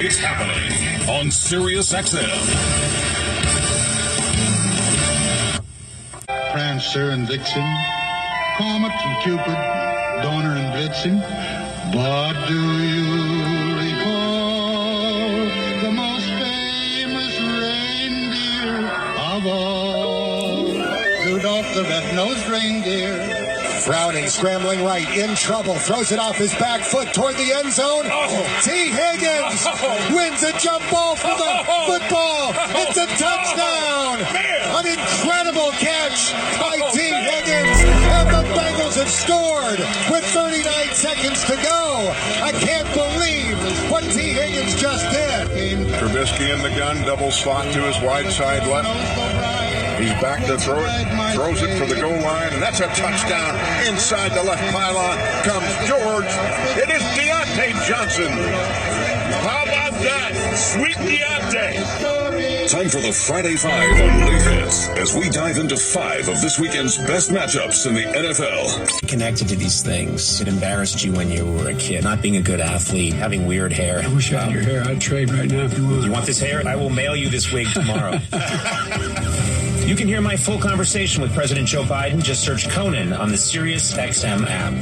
It's happening on Sirius XM. Prancer and Vixen, Comet and Cupid, Donner and Blitzen. But do you recall the most famous reindeer of all? Rudolph the red-nosed reindeer. Frowning, scrambling right, in trouble, throws it off his back foot toward the end zone. T. Higgins wins a jump ball for the football. It's a touchdown. An incredible catch by T. Higgins. And the Bengals have scored with 39 seconds to go. I can't believe what T. Higgins just did. Trubisky in the gun, double slot to his wide side left. He's back to throw it, throws it for the goal line, and that's a touchdown. Inside the left pylon comes George. It is Deontay Johnson. How about that? Sweet Deontay. Time for the Friday Five on Late Hits as we dive into 5 of this weekend's best matchups in the NFL. Connected to these things. It embarrassed you when you were a kid. Not being a good athlete, having weird hair. I wish I had your hair. I'd trade right now if you want. You want this hair? I will mail you this wig tomorrow. You can hear my full conversation with President Joe Biden. Just search Conan on the Sirius XM app.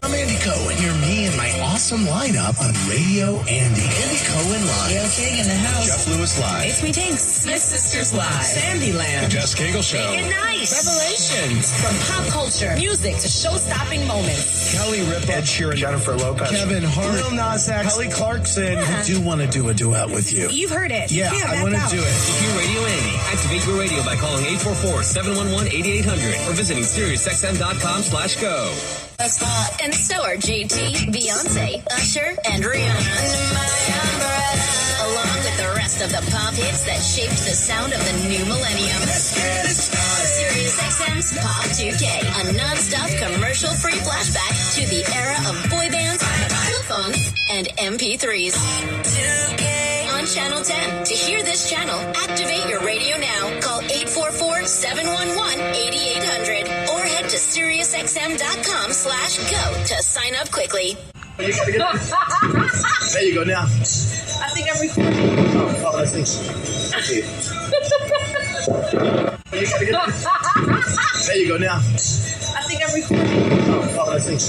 I'm Andy Cohen. Hear me and my awesome lineup on Radio Andy. Andy Cohen Live. Gail King in the house. Jeff Lewis Live. It's Me Tinks. Smith Sisters Live. Sandyland. The Jess Cagle Show. Big and Nice. Reparations. From pop culture, music to show-stopping moments. Kelly Ripa. Ed Sheeran. Jennifer Lopez. Kevin Hart. Lil Nas X. Kelly Clarkson. Yeah. I do want to do a duet with you. You've heard it. Yeah, I want to do it. If you're Radio Andy, activate your radio by calling 844-711-8800 or visiting SiriusXM.com/go. And so are JT, Beyonce, Usher, and Rihanna. Along with the rest of the pop hits that shaped the sound of the new millennium. Sirius XM's Pop 2K, a non-stop commercial-free flashback to the era of boy bands, flip phones, and MP3s. 2K. On Channel 10. To hear this channel, activate your radio now. Call 844-711-8800 or head to SiriusXM.com/go to sign up quickly. There you go now. I think I'm recording. Oh, that's nice. There you go now. I think I'm recording. Oh, that's nice.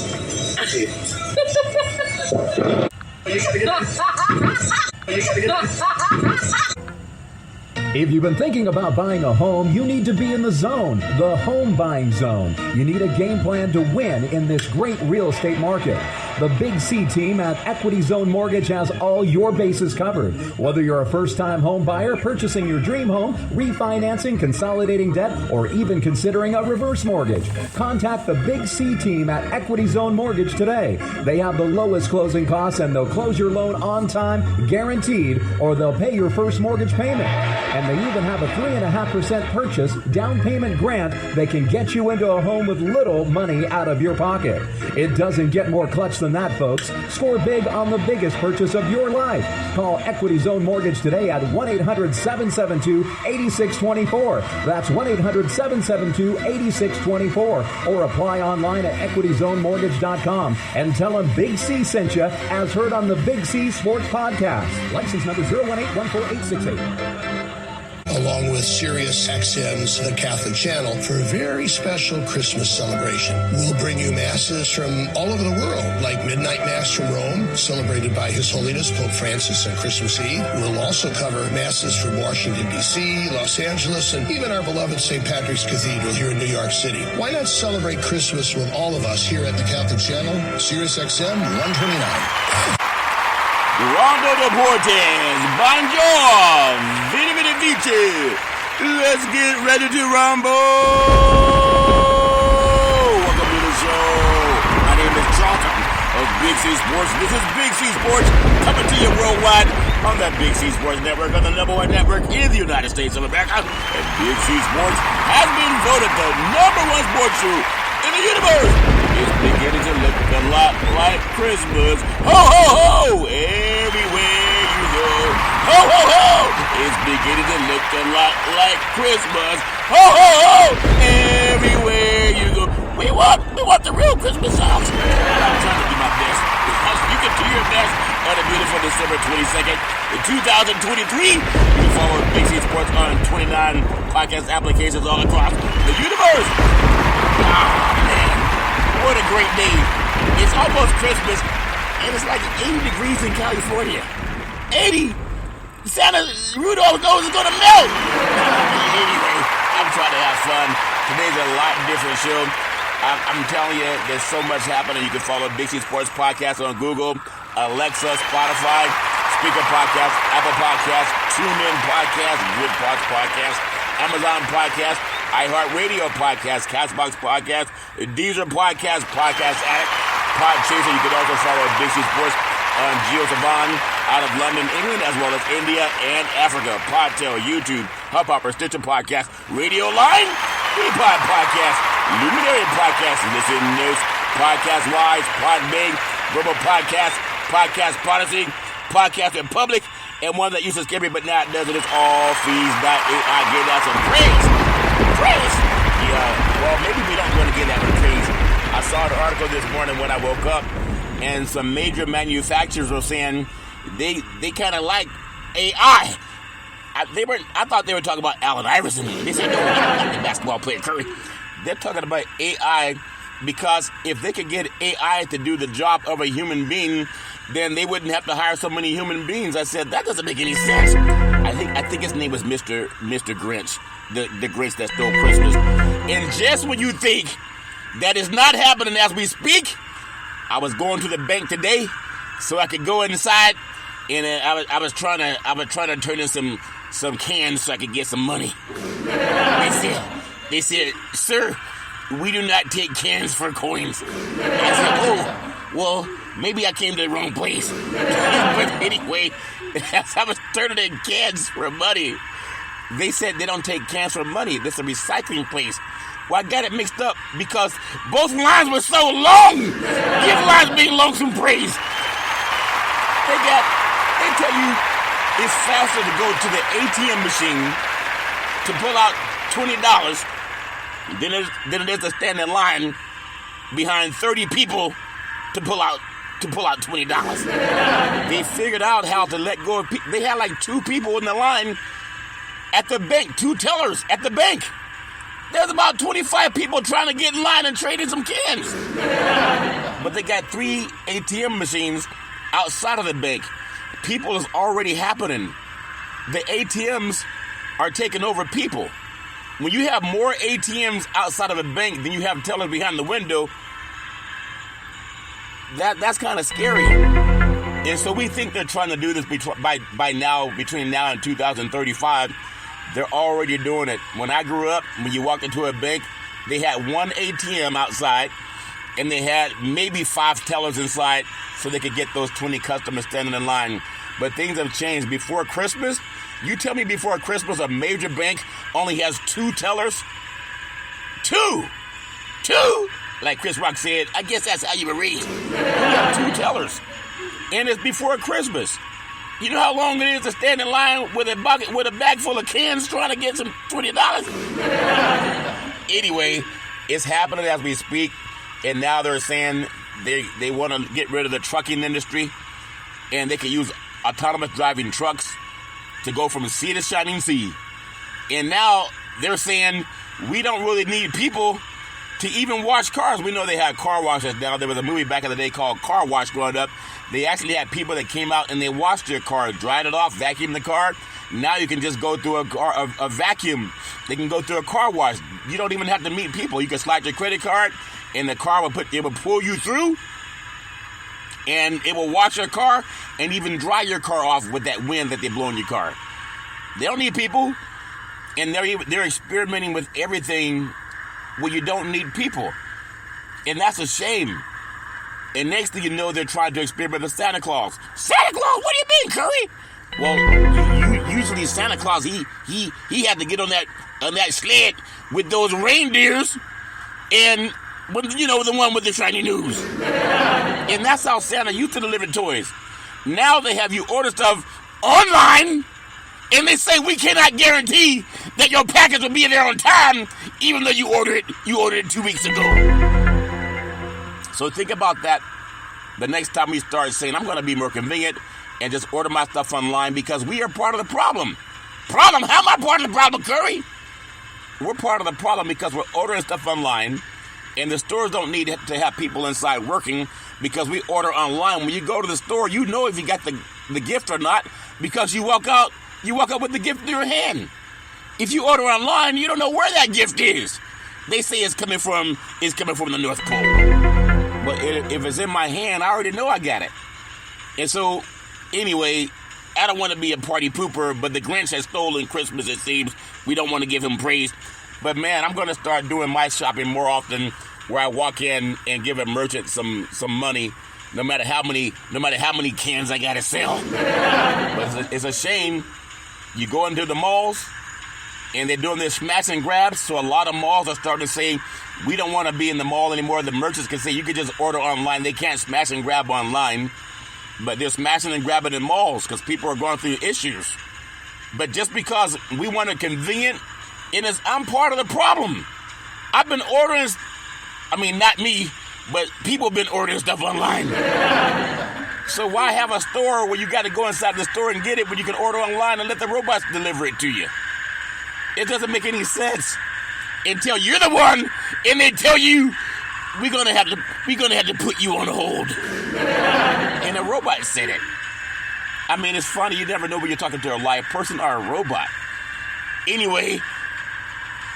If you've been thinking about buying a home, you need to be in the zone, the home buying zone. You need a game plan to win in this great real estate market. The Big C team at Equity Zone Mortgage has all your bases covered. Whether you're a first-time home buyer, purchasing your dream home, refinancing, consolidating debt, or even considering a reverse mortgage, contact the Big C team at Equity Zone Mortgage today. They have the lowest closing costs and they'll close your loan on time, guaranteed, or they'll pay your first mortgage payment. And they even have a 3.5% purchase down payment grant that can get you into a home with little money out of your pocket. It doesn't get more clutch than that, folks. Score big on the biggest purchase of your life. Call Equity Zone Mortgage today at 1-800-772-8624. That's 1-800-772-8624. Or apply online at equityzonemortgage.com and tell them Big C sent you, as heard on the Big C Sports Podcast. License number 018148868. Along with Sirius XM's The Catholic Channel for a very special Christmas celebration. We'll bring you masses from all over the world, like Midnight Mass from Rome, celebrated by His Holiness Pope Francis on Christmas Eve. We'll also cover masses from Washington, D.C., Los Angeles, and even our beloved St. Patrick's Cathedral here in New York City. Why not celebrate Christmas with all of us here at The Catholic Channel, Sirius XM 129. Rondo Deportes, bonjour, vini vidi vici. Let's get ready to rumble. Welcome to the show. My name is Charlton of Big C Sports. This is Big C Sports coming to you worldwide on that Big C Sports Network, on the #1 network in the United States of America. And Big C Sports has been voted the #1 sports show in the universe. It's beginning to look a lot like Christmas. Ho, ho, ho! Everywhere you go. Ho, ho, ho! It's beginning to look a lot like Christmas. Ho, ho, ho! Everywhere you go. We want the real Christmas songs. I'm trying to do my best. Because you can do your best. on a beautiful December 22nd, 2023. You can follow Big C Sports on 29 podcast applications all across the universe. Man, what a great day. It's almost Christmas, and it's like 80 degrees in California. 80! Santa Rudolph nose is going to melt! Anyway, I'm trying to have fun. Today's a lot different show. I'm telling you, there's so much happening. You can follow Big C Sports Podcast on Google, Alexa, Spotify, Speaker Podcast, Apple Podcast, TuneIn Podcast, Good Pods Podcast, Amazon Podcast, iHeartRadio Podcast, Castbox Podcast, Deezer Podcast, Podcast Addict, Podchaser. You can also follow Big C Sports on GeoSavan out of London, England, as well as India and Africa. Podtail, YouTube, Hubhopper, Stitcher Podcast, Radio Line, Pod Podcast, Luminary Podcast, Listen News, Podcast Wise, Podbang, Verbal Podcast, Podcast Prodigy, Podcast in Public, and one that used to scare me but now it doesn't. It's all fees.ai. Give that some praise. Praise! Yeah, well, maybe we don't want to give that one praise. I saw the article this morning when I woke up, and some major manufacturers were saying they kind of like AI. I thought they were talking about Allen Iverson. They said, no, not the basketball player Curry. They're talking about AI because if they could get AI to do the job of a human being, then they wouldn't have to hire so many human beings. I said, that doesn't make any sense. I think his name was Mr. Grinch, the Grinch that stole Christmas. And just when you think that is not happening as we speak, I was going to the bank today so I could go inside, and I was trying to turn in some cans so I could get some money. They said, sir, we do not take cans for coins. I said, oh, well, maybe I came to the wrong place. But anyway, as I was turning in cans for money, they said they don't take cans for money. This is a recycling place. Well, I got it mixed up because both lines were so long. Give lines being long some praise. They tell you it's faster to go to the ATM machine to pull out $20 than it is to stand in line behind 30 people to pull out $20. They figured out how to let go of people. They had like 2 people in the line at the bank, 2 tellers at the bank. There's about 25 people trying to get in line and trade in some cans. But they got 3 ATM machines outside of the bank. People is already happening. The ATMs are taking over people. When you have more ATMs outside of a bank than you have tellers behind the window, that's kind of scary. And so we think they're trying to do this between now and 2035. They're already doing it. When I grew up, when you walked into a bank, they had 1 ATM outside, and they had maybe 5 tellers inside so they could get those 20 customers standing in line. But things have changed. Before Christmas, you tell me before Christmas a major bank only has 2 tellers? 2! Like Chris Rock said, I guess that's how you were raised. You have 2 tellers. And it's before Christmas. You know how long it is to stand in line with a bag full of cans trying to get some $20? Anyway, it's happening as we speak, and now they're saying they want to get rid of the trucking industry, and they can use autonomous driving trucks to go from sea to shining sea. And now they're saying we don't really need people to even wash cars. We know they had car washes now. There was a movie back in the day called Car Wash growing up. They actually had people that came out and they washed their car, dried it off, vacuumed the car. Now you can just go through a vacuum. They can go through a car wash. You don't even have to meet people. You can slide your credit card and the car will pull you through, and it will wash your car and even dry your car off with that wind that they blow in your car. They don't need people, and they're experimenting with everything where you don't need people, and that's a shame. And next thing you know, they're trying to experiment with Santa Claus. Santa Claus? What do you mean, Curry? Well, usually Santa Claus, he had to get on that sled with those reindeers, and the one with the shiny nose. And that's how Santa used to deliver toys. Now they have you order stuff online, and they say we cannot guarantee that your package will be there on time, even though you ordered it 2 weeks ago. So think about that the next time we start saying, I'm going to be more convenient and just order my stuff online because we are part of the problem. Problem? How am I part of the problem, Curry? We're part of the problem because we're ordering stuff online, and the stores don't need to have people inside working because we order online. When you go to the store, you know if you got the gift or not because you walk out with the gift in your hand. If you order online, you don't know where that gift is. They say it's coming from the North Pole. But if it's in my hand, I already know I got it. And so, anyway, I don't want to be a party pooper, but the Grinch has stolen Christmas, it seems. We don't want to give him praise. But, man, I'm going to start doing my shopping more often where I walk in and give a merchant some money, no matter how many cans I got to sell. But it's a shame. You go into the malls, and they're doing this smash and grab, so a lot of malls are starting to say, we don't want to be in the mall anymore. The merchants can say, you can just order online. They can't smash and grab online, but they're smashing and grabbing in malls because people are going through issues. But just because we want it convenient, I'm part of the problem. I've been ordering, not me, but people have been ordering stuff online. So why have a store where you got to go inside the store and get it when you can order online and let the robots deliver it to you? It doesn't make any sense until you're the one and they tell you we're gonna have to put you on hold. And a robot said it. It's funny, you never know when you're talking to a live person or a robot. Anyway,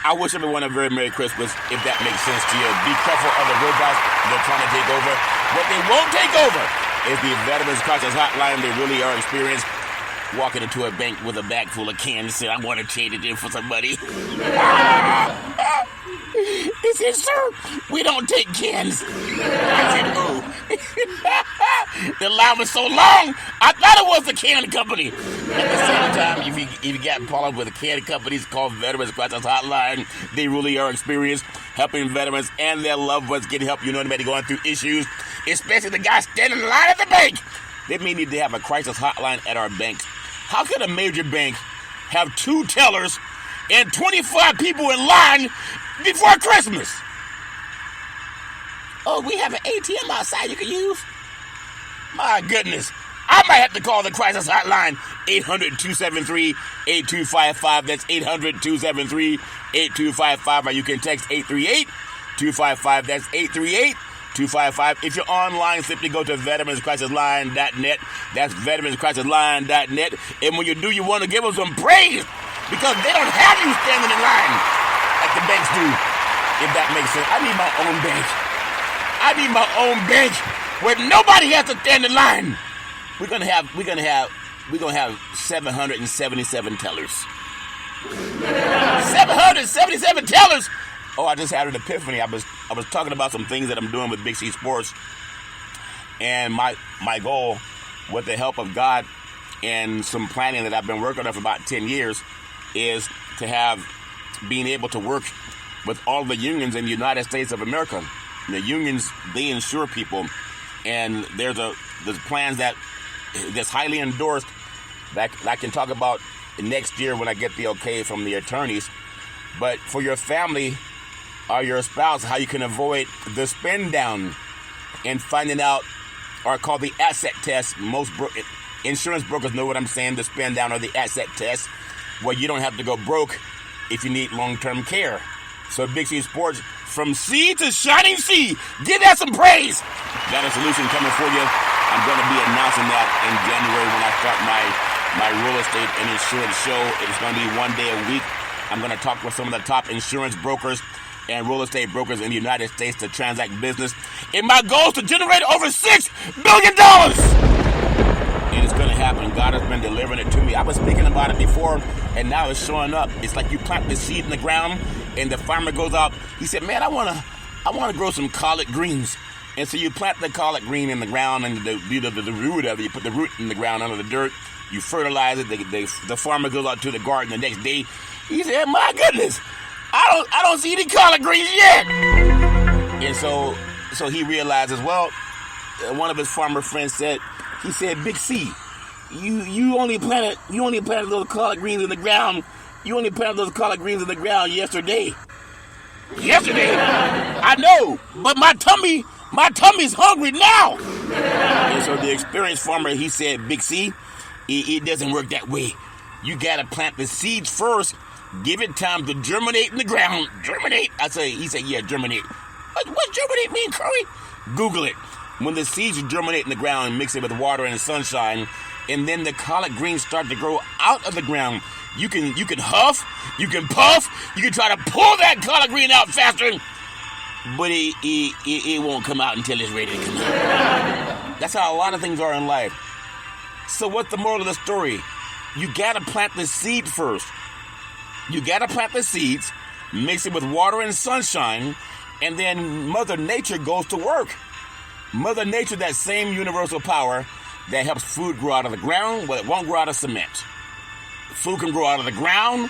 I wish everyone a very Merry Christmas, if that makes sense to you. Be careful of the robots, they're trying to take over. What they won't take over is the Veterans Crisis Hotline. They really are experienced. Walking into a bank with a bag full of cans and said, I want to trade it in for some money. He said, sir, we don't take cans. I said, oh. The line was so long, I thought it was the can company. At the same time, if you got problems with the can companies called Veterans Crisis Hotline, they really are experienced helping veterans and their loved ones get help. You know, anybody going through issues, especially the guy standing in line at the bank. They may need to have a crisis hotline at our banks. How could a major bank have 2 tellers and 25 people in line before Christmas? Oh, we have an ATM outside you can use? My goodness. I might have to call the crisis hotline, 800-273-8255. That's 800-273-8255. Or you can text 838-255. That's 838-255. If you're online, simply go to veteranscrisisline.net. That's veteranscrisisline.net. And when you do, you want to give them some praise because they don't have you standing in line like the banks do, if that makes sense. I need my own bank. I need my own bank where nobody has to stand in line. We're gonna have 777 tellers. 777 tellers. Oh, I just had an epiphany. I was talking about some things that I'm doing with Big C Sports, and my goal, with the help of God and some planning that I've been working on for about 10 years, is to have being able to work with all the unions in the United States of America. The unions, they insure people, and there's plans that's highly endorsed that I can talk about next year when I get the okay from the attorneys. But for your family or your spouse, how you can avoid the spend down and finding out, are called the asset test. Most insurance brokers know what I'm saying, the spend down or the asset test, where you don't have to go broke if you need long-term care. So Big C Sports, from sea to shining sea, give that some praise. Got a solution coming for you. I'm going to be announcing that in January when I start my real estate and insurance show. It's going to be one day a week. I'm going to talk with some of the top insurance brokers and real estate brokers in the United States to transact business. And my goal is to generate over $6 billion. And it's going to happen. God has been delivering it to me. I was speaking about it before, and now it's showing up. It's like you plant the seed in the ground, and the farmer goes out. He said, man, I want to grow some collard greens. And so you plant the collard green in the ground, and the root of it, you put the root in the ground under the dirt. You fertilize it. The farmer goes out to the garden the next day. He said, my goodness, I don't see any collard greens yet. And so he realizes, well, one of his farmer friends said, Big C, you only planted those collard greens in the ground. You only planted those collard greens in the ground yesterday. Yesterday? I know, but my tummy's hungry now. And so the experienced farmer, he said, Big C, it doesn't work that way. You got to plant the seeds first, give it time to germinate in the ground. Germinate? He said, yeah, germinate. What germinate mean, Curry? Google it. When the seeds germinate in the ground, mix it with water and sunshine, and then the collard greens start to grow out of the ground. You can huff, you can puff, you can try to pull that collard green out faster, but it won't come out until it's ready to come out. That's how a lot of things are in life. So what's the moral of the story? You gotta plant the seed first. You gotta plant the seeds, mix it with water and sunshine, and then Mother Nature goes to work. Mother Nature, that same universal power that helps food grow out of the ground where it won't grow out of cement. Food can grow out of the ground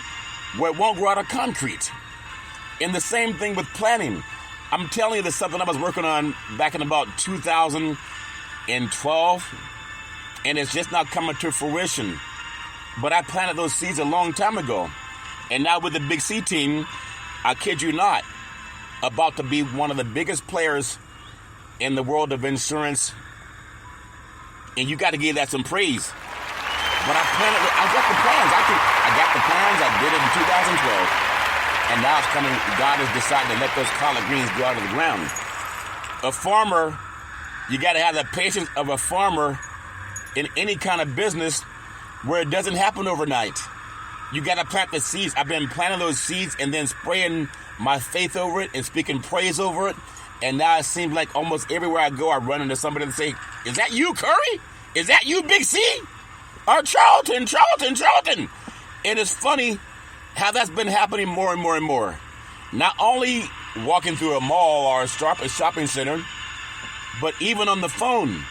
where it won't grow out of concrete. And the same thing with planting. I'm telling you, there's something I was working on back in about 2012, and it's just not coming to fruition. But I planted those seeds a long time ago. And now with the Big C team, I kid you not, about to be one of the biggest players in the world of insurance, and you got to give that some praise. But I got the plans. I got the plans. I did it in 2012, and now it's coming. God has decided to let those collard greens grow out of the ground. A farmer, you got to have the patience of a farmer in any kind of business where it doesn't happen overnight. You got to plant the seeds. I've been planting those seeds and then spraying my faith over it and speaking praise over it. And now it seems like almost everywhere I go, I run into somebody and say, is that you, Curry? Is that you, Big C? Or Charlton? And it's funny how that's been happening more and more and more. Not only walking through a mall or a shopping center, but even on the phone.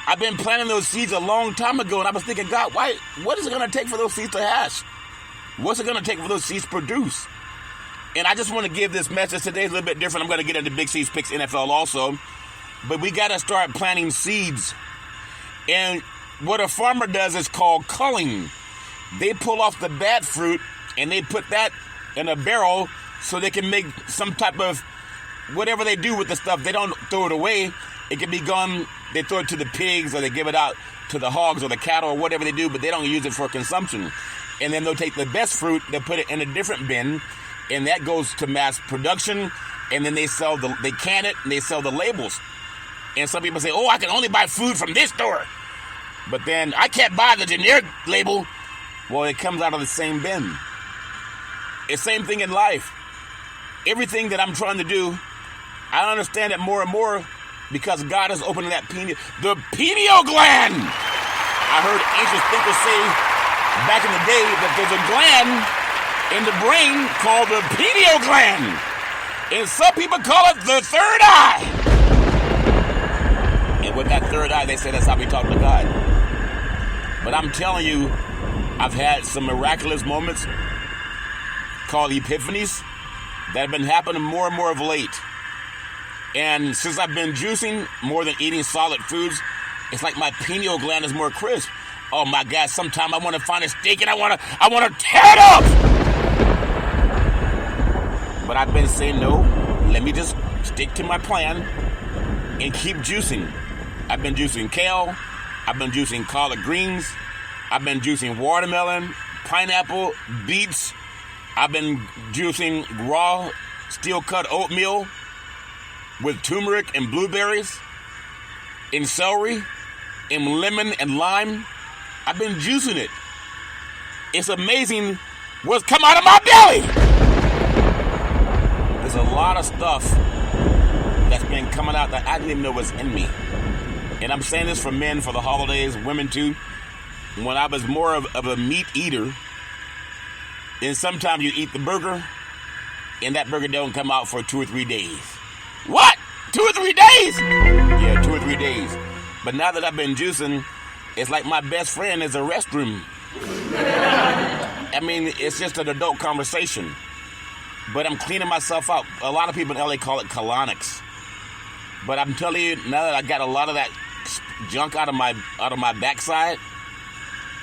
I've been planting those seeds a long time ago, and I was thinking, God, what is it going to take for those seeds to hatch? What's it going to take for those seeds to produce? And I just want to give this message today a little bit different. I'm going to get into Big C's Picks NFL also. But we got to start planting seeds. And what a farmer does is called culling. They pull off the bad fruit and they put that in a barrel so they can make some type of whatever they do with the stuff. They don't throw it away. It can be gone. They throw it to the pigs or they give it out to the hogs or the cattle or whatever they do, but they don't use it for consumption. And then they'll take the best fruit, they'll put it in a different bin, and that goes to mass production, and then they can it, and they sell the labels. And some people say, oh, I can only buy food from this store. But then I can't buy the generic label. Well, it comes out of the same bin. It's the same thing in life. Everything that I'm trying to do, I understand it more and more because God is opening that the pineal gland. I heard ancient thinkers say back in the day that there's a gland in the brain called the pineal gland. And some people call it the third eye. And with that third eye, they say that's how we talk to God. But I'm telling you, I've had some miraculous moments called epiphanies that have been happening more and more of late. And since I've been juicing more than eating solid foods, it's like my pineal gland is more crisp. Oh my God, sometimes I want to find a steak and I want to tear it up. But I've been saying, no, let me just stick to my plan and keep juicing. I've been juicing kale. I've been juicing collard greens. I've been juicing watermelon, pineapple, beets. I've been juicing raw steel-cut oatmeal with turmeric and blueberries, and celery, and lemon and lime. I've been juicing it. It's amazing what's come out of my belly. There's a lot of stuff that's been coming out that I didn't even know was in me. And I'm saying this for men, for the holidays, women too. When I was more of a meat eater, and sometimes you eat the burger, and that burger don't come out for 2 or 3 days. What? 2 or 3 days? Yeah, 2 or 3 days. But now that I've been juicing, it's like my best friend is a restroom. I mean, it's just an adult conversation. But I'm cleaning myself out. A lot of people in LA call it colonics. But I'm telling you, now that I got a lot of that junk out of my backside,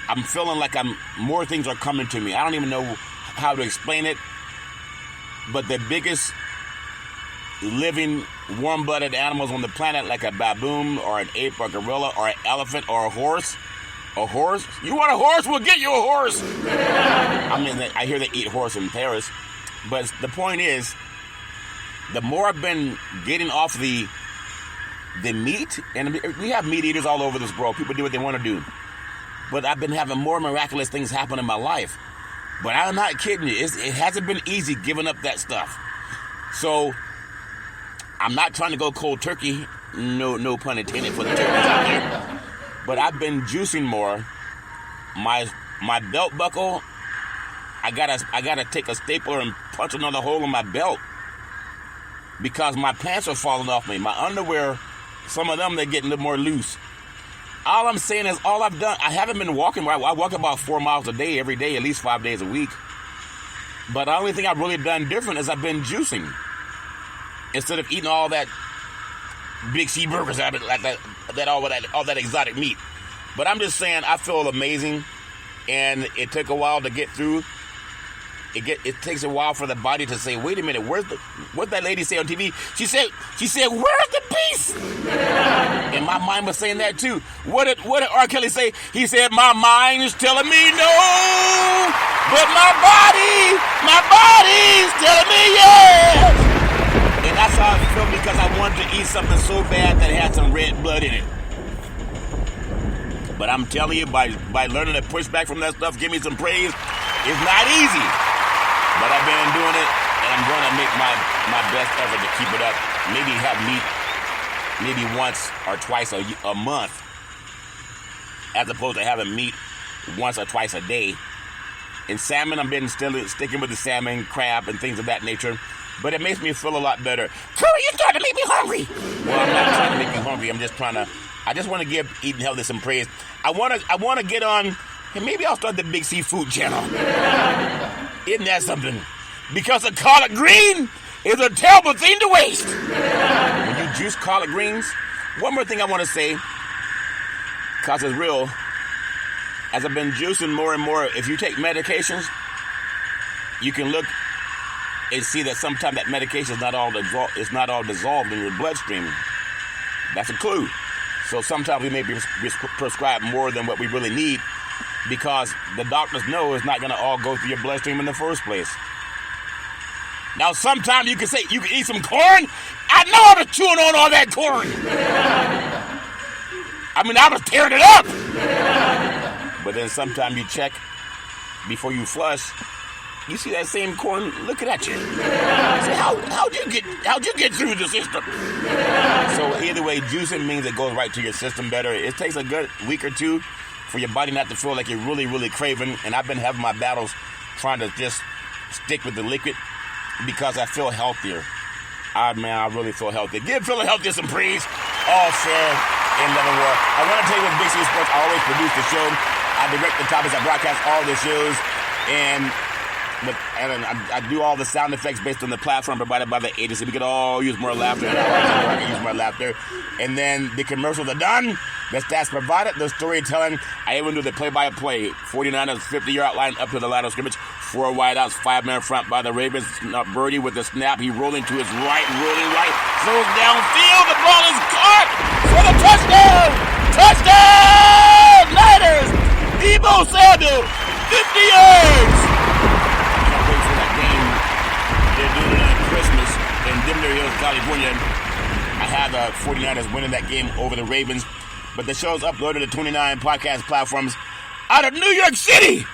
I'm feeling like more things are coming to me. I don't even know how to explain it. But the biggest living, warm-blooded animals on the planet like a baboon or an ape or a gorilla or an elephant or a horse. A horse? You want a horse? We'll get you a horse. I mean, I hear they eat horse in Paris. But the point is, the more I've been getting off the meat, and we have meat eaters all over this world. People do what they want to do. But I've been having more miraculous things happen in my life. But I'm not kidding you. It hasn't been easy giving up that stuff. So I'm not trying to go cold turkey. No pun intended for the turkeys out there. But I've been juicing more. My belt buckle, I gotta take a stapler and punch another hole in my belt because my pants are falling off me. My underwear, some of them, they're getting a little more loose. All I'm saying is, all I've done, I haven't been walking. I walk about 4 miles a day, every day, at least 5 days a week. But the only thing I've really done different is I've been juicing. Instead of eating all that Big C burgers, like all that exotic meat. But I'm just saying, I feel amazing, and it took a while to get through. It takes a while for the body to say, wait a minute, what that lady say on TV? She said, where's the beef? And my mind was saying that too. What did R. Kelly say? He said, my mind is telling me no, but my body's telling me yes. And that's how I feel, because I wanted to eat something so bad that had some red blood in it. But I'm telling you, by learning to push back from that stuff, give me some praise, it's not easy. But I've been doing it, and I'm going to make my best effort to keep it up. Maybe have meat maybe once or twice a month, as opposed to having meat once or twice a day. And salmon, I've been still sticking with the salmon, crab, and things of that nature. But it makes me feel a lot better. Curry, you're starting to make me hungry. Well, I'm not trying to make you hungry. I just want to give Eating Healthy some praise. I want to get on, and maybe I'll start the Big C Food channel. Isn't that something? Because a collard green is a terrible thing to waste. When you juice collard greens, one more thing I want to say, because it's real. As I've been juicing more and more, if you take medications, you can look and see that sometimes that medication is not all dissolved in your bloodstream. That's a clue. So sometimes we may be prescribed more than what we really need, because the doctors know it's not going to all go through your bloodstream in the first place. Now, sometimes you can say, you can eat some corn. I know I was chewing on all that corn. I mean, I was tearing it up. But then sometimes you check before you flush, you see that same corn looking at you. Say, how'd you get through the system? So either way, juicing means it goes right to your system better. It takes a good week or two for your body not to feel like you're really, really craving. And I've been having my battles trying to just stick with the liquid because I feel healthier. I really feel healthy. Give Philadelphia some praise. All fair and loving war. I want to tell you, with Big C Sports, I always produce the show. I direct the topics. I broadcast all the shows. And I do all the sound effects based on the platform provided by the agency. We could all use more laughter. And I can use more laughter. And then the commercials are done. The stats provided. The storytelling. I even do the play-by-play. 49ers 50-yard line up to the line of scrimmage. 4 wideouts, 5-man front by the Ravens. Birdie with the snap. He rolling to his right, rolling right. Throws downfield. The ball is caught for the touchdown. Touchdown! Niners! Debo Samuel, 50 yards. They're doing it on Christmas in Dimner Hills, California. I have the 49ers winning that game over the Ravens. But the show's uploaded to 29 podcast platforms out of New York City.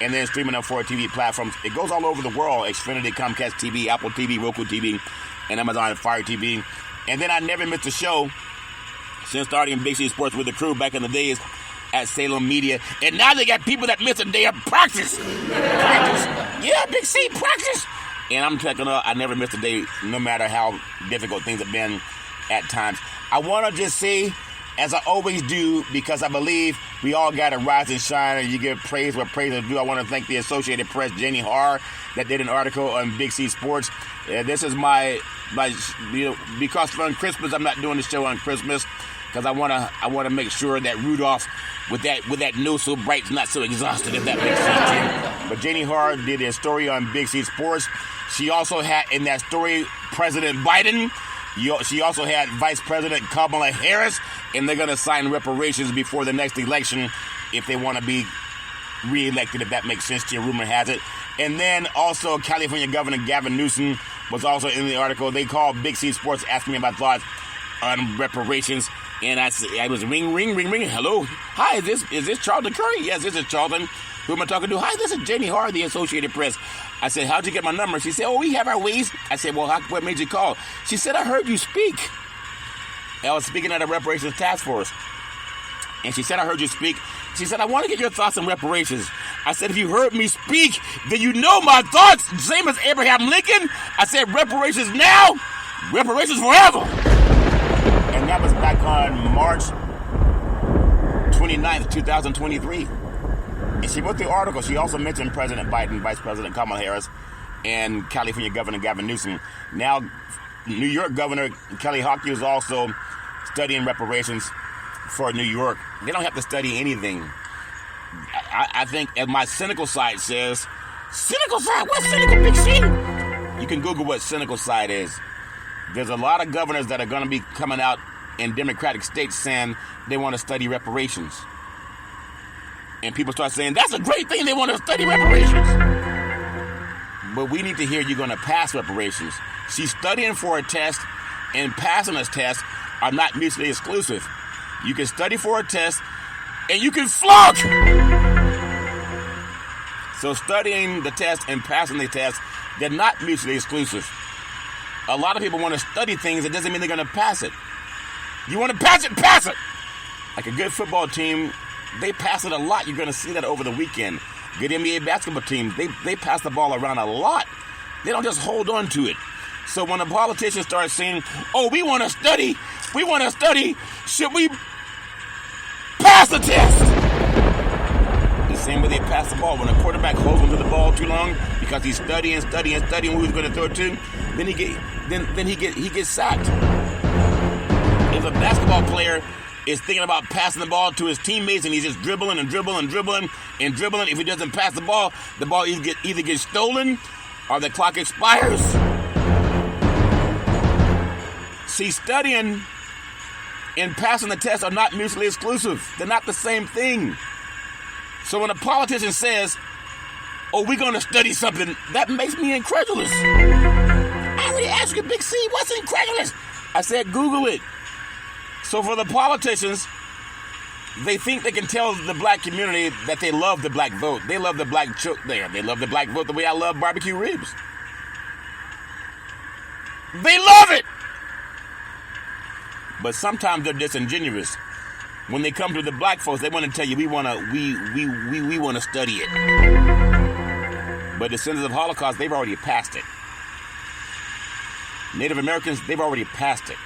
And then streaming on 4 TV platforms. It goes all over the world. Xfinity, Comcast TV, Apple TV, Roku TV, and Amazon Fire TV. And then I never missed a show since starting Big C Sports with the crew back in the days at Salem Media. And now they got people that miss a day of practice. Yeah, Big C, practice. And I'm checking out, I never missed a day, no matter how difficult things have been at times. I want to just say, as I always do, because I believe we all got to rise and shine, and you give praise where praise is due. I want to thank the Associated Press, Jenny Harr, that did an article on Big C Sports. This is my because on Christmas, I'm not doing the show on Christmas, because I wanna make sure that Rudolph with that nose so bright is not so exhausted, if that makes sense to you. But Janie Hart did a story on Big C Sports. She also had in that story President Biden. She also had Vice President Kamala Harris, and they're gonna sign reparations before the next election if they want to be re-elected, if that makes sense to you. Rumor has it. And then also California Governor Gavin Newsom was also in the article. They called Big C Sports, asking me about thoughts on reparations. And I was ring. Hello, hi, is this Charlton Curry? Yes, this is Charlton. Who am I talking to? Hi, this is Janie Hart, the Associated Press. I said, how'd you get my number? She said, we have our ways. I said, well, what made you call? She said, I heard you speak. I was speaking at a reparations task force. And she said, I heard you speak. She said, I want to get your thoughts on reparations. I said, if you heard me speak, then you know my thoughts. Same as Abraham Lincoln. I said, reparations now, reparations forever. And that was back on March 29th, 2023. And she wrote the article. She also mentioned President Biden, Vice President Kamala Harris, and California Governor Gavin Newsom. Now, New York Governor Kelly Hockey is also studying reparations for New York. They don't have to study anything. I think, as my cynical side says, cynical side? What's cynical, Big C? You can Google what cynical side is. There's a lot of governors that are going to be coming out in Democratic states saying they want to study reparations. And people start saying, that's a great thing, they want to study reparations. But we need to hear you're going to pass reparations. She's studying for a test, and passing a test are not mutually exclusive. You can study for a test, and you can flunk. So studying the test and passing the test, they're not mutually exclusive. A lot of people want to study things, that doesn't mean they're going to pass it. You want to pass it, pass it. Like a good football team, they pass it a lot. You're going to see that over the weekend. Good NBA basketball teams, they pass the ball around a lot. They don't just hold on to it. So when a politician starts saying, we want to study, should we pass the test? The same way they pass the ball. When a quarterback holds onto the ball too long because he's studying who he's going to throw it to, then he gets sacked. If a basketball player is thinking about passing the ball to his teammates and he's just dribbling, if he doesn't pass the ball either gets stolen or the clock expires. See, studying and passing the test are not mutually exclusive. They're not the same thing. So when a politician says, we're going to study something, that makes me incredulous. I already asked you, Big C, what's incredulous? I said, Google it. So for the politicians, they think they can tell the black community that they love the black vote. They love the black they love the black vote the way I love barbecue ribs. They love it. But sometimes they're disingenuous. When they come to the black folks, they want to tell you we want to study it. But descendants of Holocaust, they've already passed it. Native Americans, they've already passed it.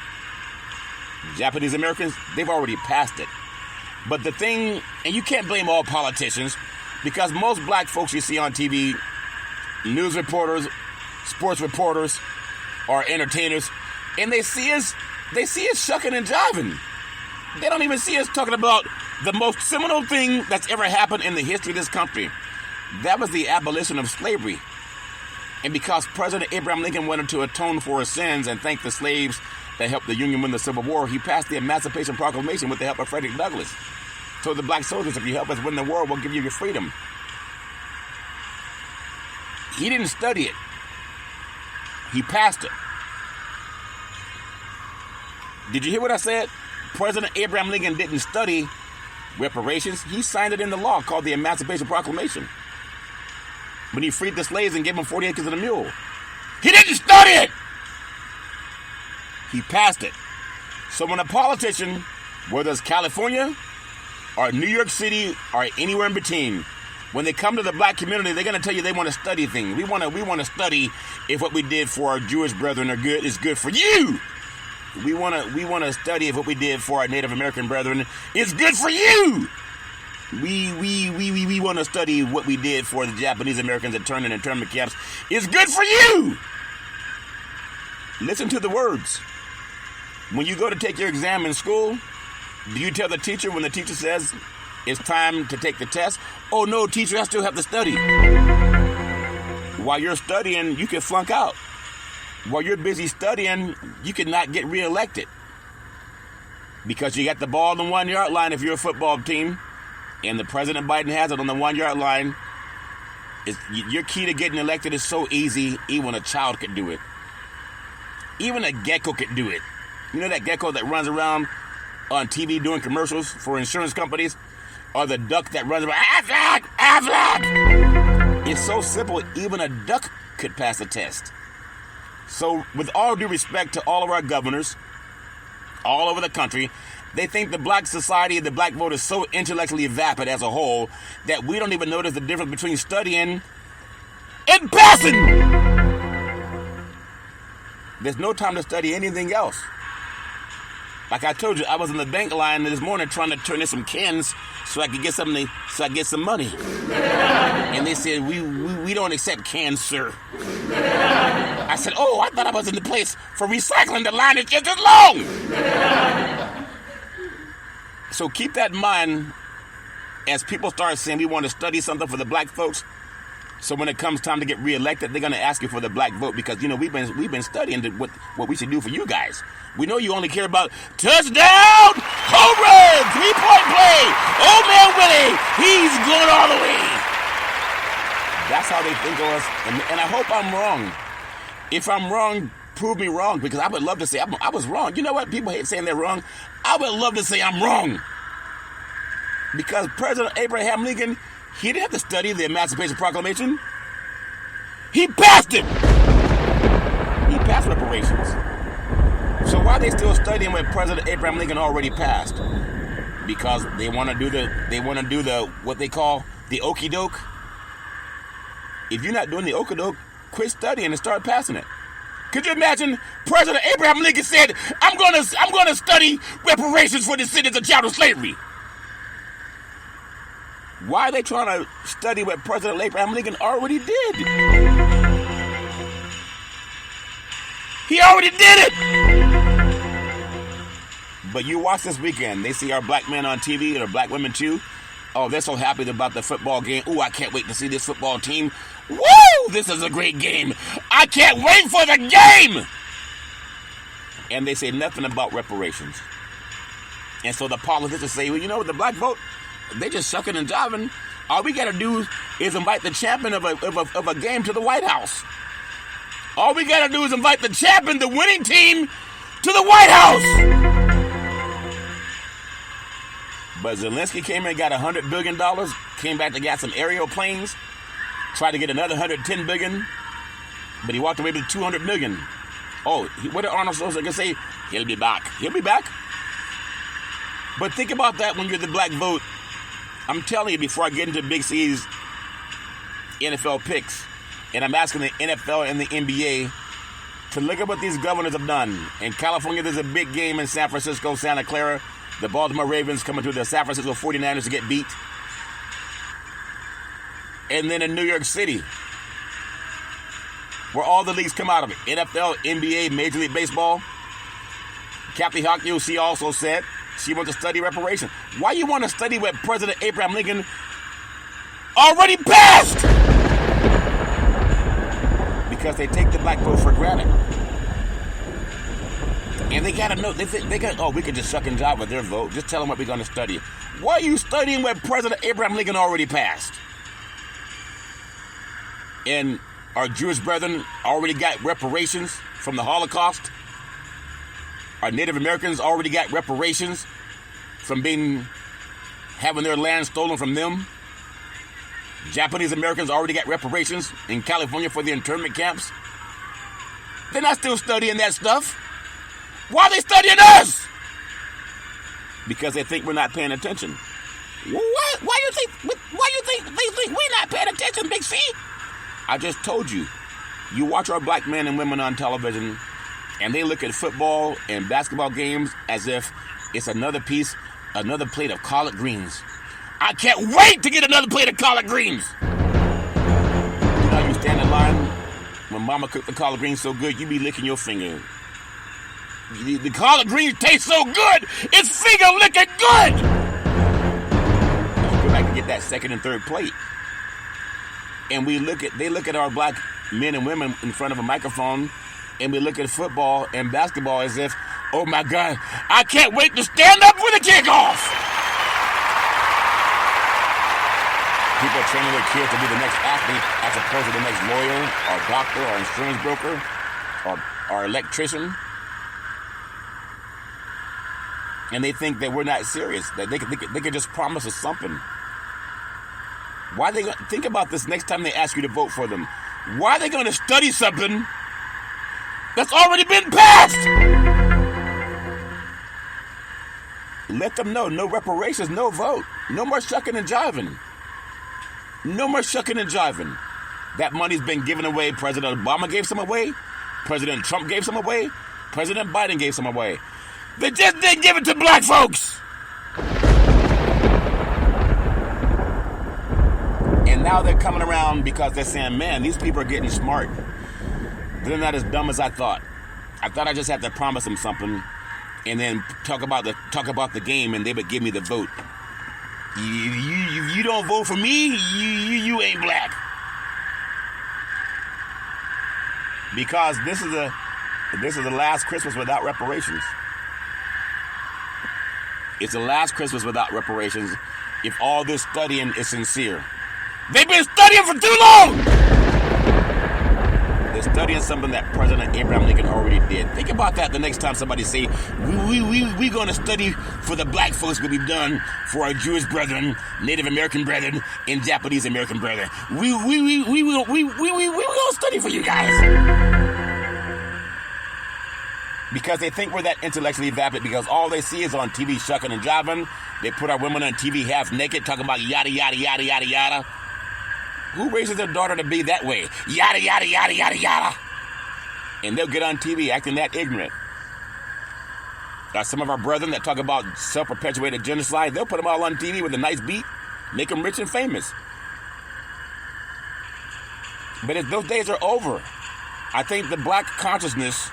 Japanese Americans, they've already passed it. But the thing, and you can't blame all politicians, because most black folks you see on TV, news reporters, sports reporters, or entertainers, and they see us shucking and jiving. They don't even see us talking about the most seminal thing that's ever happened in the history of this country. That was the abolition of slavery. And because President Abraham Lincoln wanted to atone for his sins and thank the slaves that helped the Union win the Civil War, he passed the Emancipation Proclamation with the help of Frederick Douglass. So the black soldiers, if you help us win the war, we'll give you your freedom. He didn't study it. He passed it. Did you hear what I said? President Abraham Lincoln didn't study reparations. He signed it into law called the Emancipation Proclamation. When he freed the slaves and gave them 40 acres and a mule. He didn't study it! He passed it. So when a politician, whether it's California or New York City or anywhere in between, when they come to the black community, they're going to tell you they want to study things. We want to study if what we did for our Jewish brethren is good for you. We want to study if what we did for our Native American brethren is good for you. We want to study what we did for the Japanese Americans that turned in internment camps is good for you. Listen to the words. When you go to take your exam in school, Do you tell the teacher when the teacher says it's time to take the test? Oh, no, teacher, I still have to study. While you're studying, you can flunk out. While you're busy studying, you cannot get reelected. Because you got the ball on the 1 yard line if you're a football team, and the President Biden has it on the 1 yard line. Your key to getting elected is so easy, even a child could do it. Even a gecko could do it. You know that gecko that runs around on TV doing commercials for insurance companies? Or the duck that runs around, Aflac, Aflac! It's so simple, even a duck could pass the test. So, with all due respect to all of our governors, all over the country, they think the black society, the black vote is so intellectually vapid as a whole that we don't even notice the difference between studying and passing. There's no time to study anything else. Like I told you, I was in the bank line this morning trying to turn in some cans so I could get something, so I could get some money. And they said, we don't accept cans, sir. I said, oh, I thought I was in the place for recycling. The line is just as long. So keep that in mind as people start saying we want to study something for the black folks. So when it comes time to get reelected, they're going to ask you for the black vote because, you know, we've been studying what we should do for you guys. We know you only care about touchdown, home run, 3-point play. Oh, man, Willie, he's going all the way. That's how they think of us, and I hope I'm wrong. If I'm wrong, prove me wrong, because I would love to say I was wrong. You know what? People hate saying they're wrong. I would love to say I'm wrong. Because President Abraham Lincoln, he didn't have to study the Emancipation Proclamation. He passed it. He passed reparations. So why are they still studying what President Abraham Lincoln already passed? Because they want to do the what they call the okie doke. If you're not doing the okie doke, quit studying and start passing it. Could you imagine President Abraham Lincoln said, I'm gonna study reparations for the descendants of chattel slavery? Why are they trying to study what President Abraham Lincoln already did? He already did it! But you watch this weekend, they see our black men on TV and our black women too. Oh, they're so happy about the football game. Ooh, I can't wait to see this football team. Woo! This is a great game. I can't wait for the game! And they say nothing about reparations. And so the politicians say, well, you know what, the black vote, they just shucking and jiving. All we got to do is invite the champion of a game to the White House. All we got to do is invite the champion, the winning team, to the White House. But Zelensky came in and got $100 billion, came back and got some aerial planes, tried to get another $110 billion, but he walked away with $200 million. Oh, what did Arnold Schwarzenegger say? He'll be back. He'll be back. But think about that when you're the black vote. I'm telling you, before I get into Big C's NFL picks, and I'm asking the NFL and the NBA to look at what these governors have done. In California, there's a big game in San Francisco, Santa Clara. The Baltimore Ravens coming to the San Francisco 49ers to get beat. And then in New York City, where all the leagues come out of it, NFL, NBA, Major League Baseball. Kathy Hochul, she also said she wants to study reparations. Why you want to study what President Abraham Lincoln already passed? Because they take the black vote for granted. And they gotta know, we can just suck and jive with their vote. Just tell them what we're gonna study. Why are you studying what President Abraham Lincoln already passed? And our Jewish brethren already got reparations from the Holocaust. Our Native Americans already got reparations from having their land stolen from them. Japanese Americans already got reparations in California for the internment camps. They're not still studying that stuff. Why are they studying us? Because they think we're not paying attention. What? Why you think they think we're not paying attention, Big C? I just told you. You watch our black men and women on television, and they look at football and basketball games as if it's another plate of collard greens. I can't wait to get another plate of collard greens. You know, you stand in line when mama cooked the collard greens so good, you be licking your finger. the collard greens taste so good, it's finger licking good. We like to get that second and third plate. And they look at our black men and women in front of a microphone, and we look at football and basketball as if, oh my God, I can't wait to stand up for the kickoff. People are training their kids to be the next athlete as opposed to the next lawyer or doctor or insurance broker or electrician. And they think that we're not serious, that they could just promise us something. Why are they going to think about this next time they ask you to vote for them? Why are they going to study something that's already been passed? Let them know. No reparations, no vote. No more shucking and jiving. No more shucking and jiving. That money's been given away. President Obama gave some away. President Trump gave some away. President Biden gave some away. They just didn't give it to black folks. And now they're coming around because they're saying, man, these people are getting smart. They're not as dumb as I thought. I thought I just had to promise them something and then talk about the game and they would give me the vote. You don't vote for me, you ain't black. Because this is the last Christmas without reparations. It's the last Christmas without reparations if all this studying is sincere. They've been studying for too long! They're studying something that President Abraham Lincoln already did. Think about that the next time somebody say, we're going to study for the black folks what we've done for our Jewish brethren, Native American brethren, and Japanese American brethren. We will study for you guys. Because they think we're that intellectually vapid because all they see is on TV shucking and jiving. They put our women on TV half naked talking about yada, yada, yada, yada, yada. Who raises their daughter to be that way? Yada, yada, yada, yada, yada. And they'll get on TV acting that ignorant. Some of our brethren that talk about self-perpetuated genocide, they'll put them all on TV with a nice beat, make them rich and famous. But those days are over. I think the black consciousness,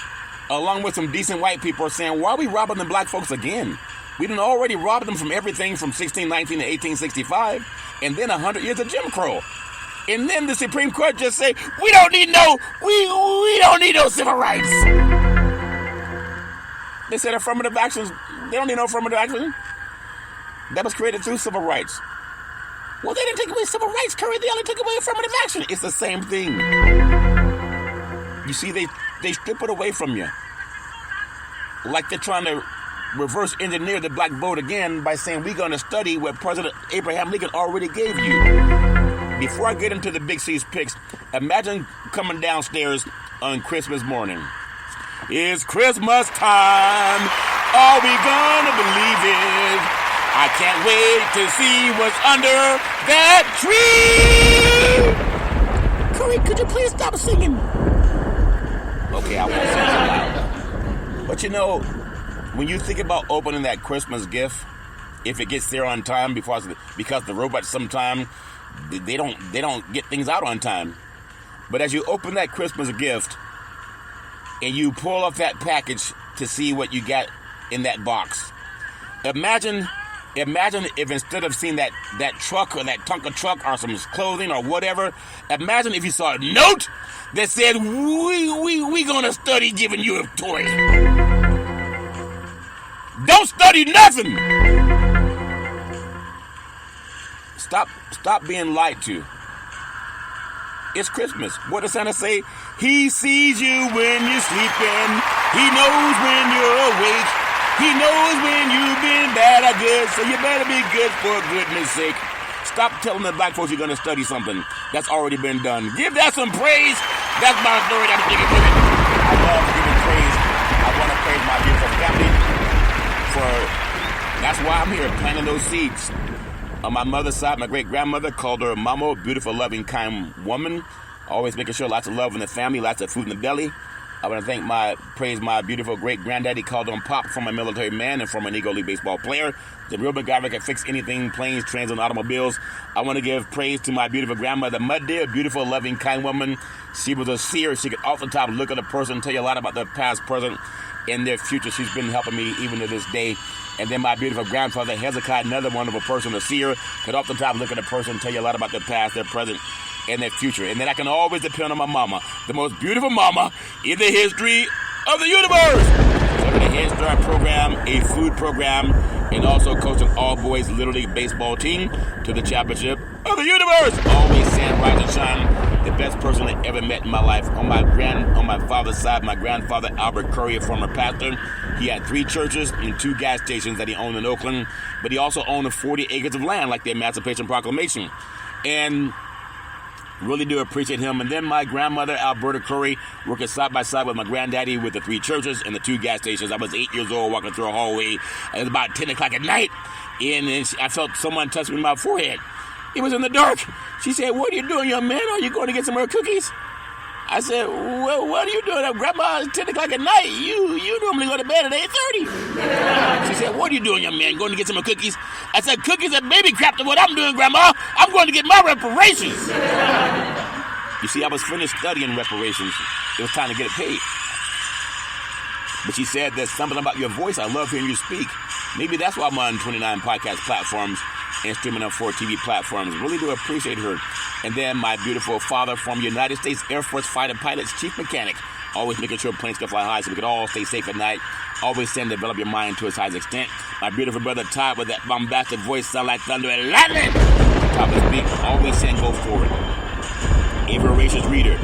along with some decent white people, are saying, why are we robbing the black folks again? We done already robbed them from everything from 1619 to 1865, and then 100 years of Jim Crow. And then the Supreme Court just say, we don't need no civil rights. They said affirmative actions, they don't need no affirmative action. That was created through civil rights. Well, they didn't take away civil rights, Curry. They only took away affirmative action. It's the same thing. You see, they strip it away from you. Like they're trying to reverse engineer the black vote again by saying we're going to study what President Abraham Lincoln already gave you. Before I get into the Big C's picks, imagine coming downstairs on Christmas morning. It's Christmas time. All we gonna believe is I can't wait to see what's under that tree. Curry, could you please stop singing? Okay, I won't sing so loud. But you know, when you think about opening that Christmas gift, if it gets there on time, because the robots sometimes they don't get things out on time. But as you open that Christmas gift and you pull off that package to see what you got in that box, imagine if instead of seeing that truck or that Tonka truck or some clothing or whatever, imagine if you saw a note that said, we gonna study giving you a toy. Don't study nothing. Stop being lied to. It's Christmas. What does Santa say? He sees you when you're sleeping. He knows when you're awake. He knows when you've been bad or good, so you better be good for goodness sake. Stop telling the black folks you're going to study something that's already been done. Give that some praise. That's my story. I'm sticking with it. I love giving praise. I want to praise my beautiful family that's why I'm here, planting those seeds. On my mother's side, my great-grandmother called her Mama, beautiful, loving, kind woman. Always making sure lots of love in the family, lots of food in the belly. I want to praise my beautiful great-granddaddy, called him Pop, from a military man and from an Negro League baseball player. The real MacGyver can fix anything, planes, trains, and automobiles. I want to give praise to my beautiful grandmother, Mud Deer, beautiful, loving, kind woman. She was a seer. She could off the top look at a person, tell you a lot about their past, present, in their future. She's been helping me even to this day. And then my beautiful grandfather, Hezekiah, another wonderful person, a seer, could oftentimes look at a person and tell you a lot about their past, their present, and their future. And then I can always depend on my mama, the most beautiful mama in the history of the universe. Serving a Head Start program, a food program, and also coaching all boys Little League baseball team to the championship of the universe. Always saying rise and shine. The best person I ever met in my life. On my father's side, my grandfather, Albert Curry, a former pastor. He had 3 churches and 2 gas stations that he owned in Oakland, but he also owned 40 acres of land, like the Emancipation Proclamation. And really do appreciate him. And then my grandmother, Alberta Curry, working side by side with my granddaddy with the 3 churches and the 2 gas stations. I was 8 years old walking through a hallway. It was about 10 o'clock at night, and I felt someone touch me in my forehead. It was in the dark. She said, "What are you doing, young man? Are you going to get some more cookies?" I said, "Well, what are you doing? Grandma, it's 10 o'clock at night. You normally go to bed at 8:30. She said, "What are you doing, young man? Going to get some more cookies?" I said, "Cookies and baby crap to what I'm doing, Grandma. I'm going to get my reparations." You see, I was finished studying reparations. It was time to get it paid. But she said, "There's something about your voice. I love hearing you speak." Maybe that's why I'm on 29 podcast platforms and streaming on 4 TV platforms. Really do appreciate her. And then my beautiful father, former United States Air Force fighter pilot's chief mechanic, always making sure planes can fly high so we could all stay safe at night. Always saying develop your mind to its highest extent. My beautiful brother Todd with that bombastic voice, sound like thunder and lightning. Top of speak, always saying go forward. A voracious reader.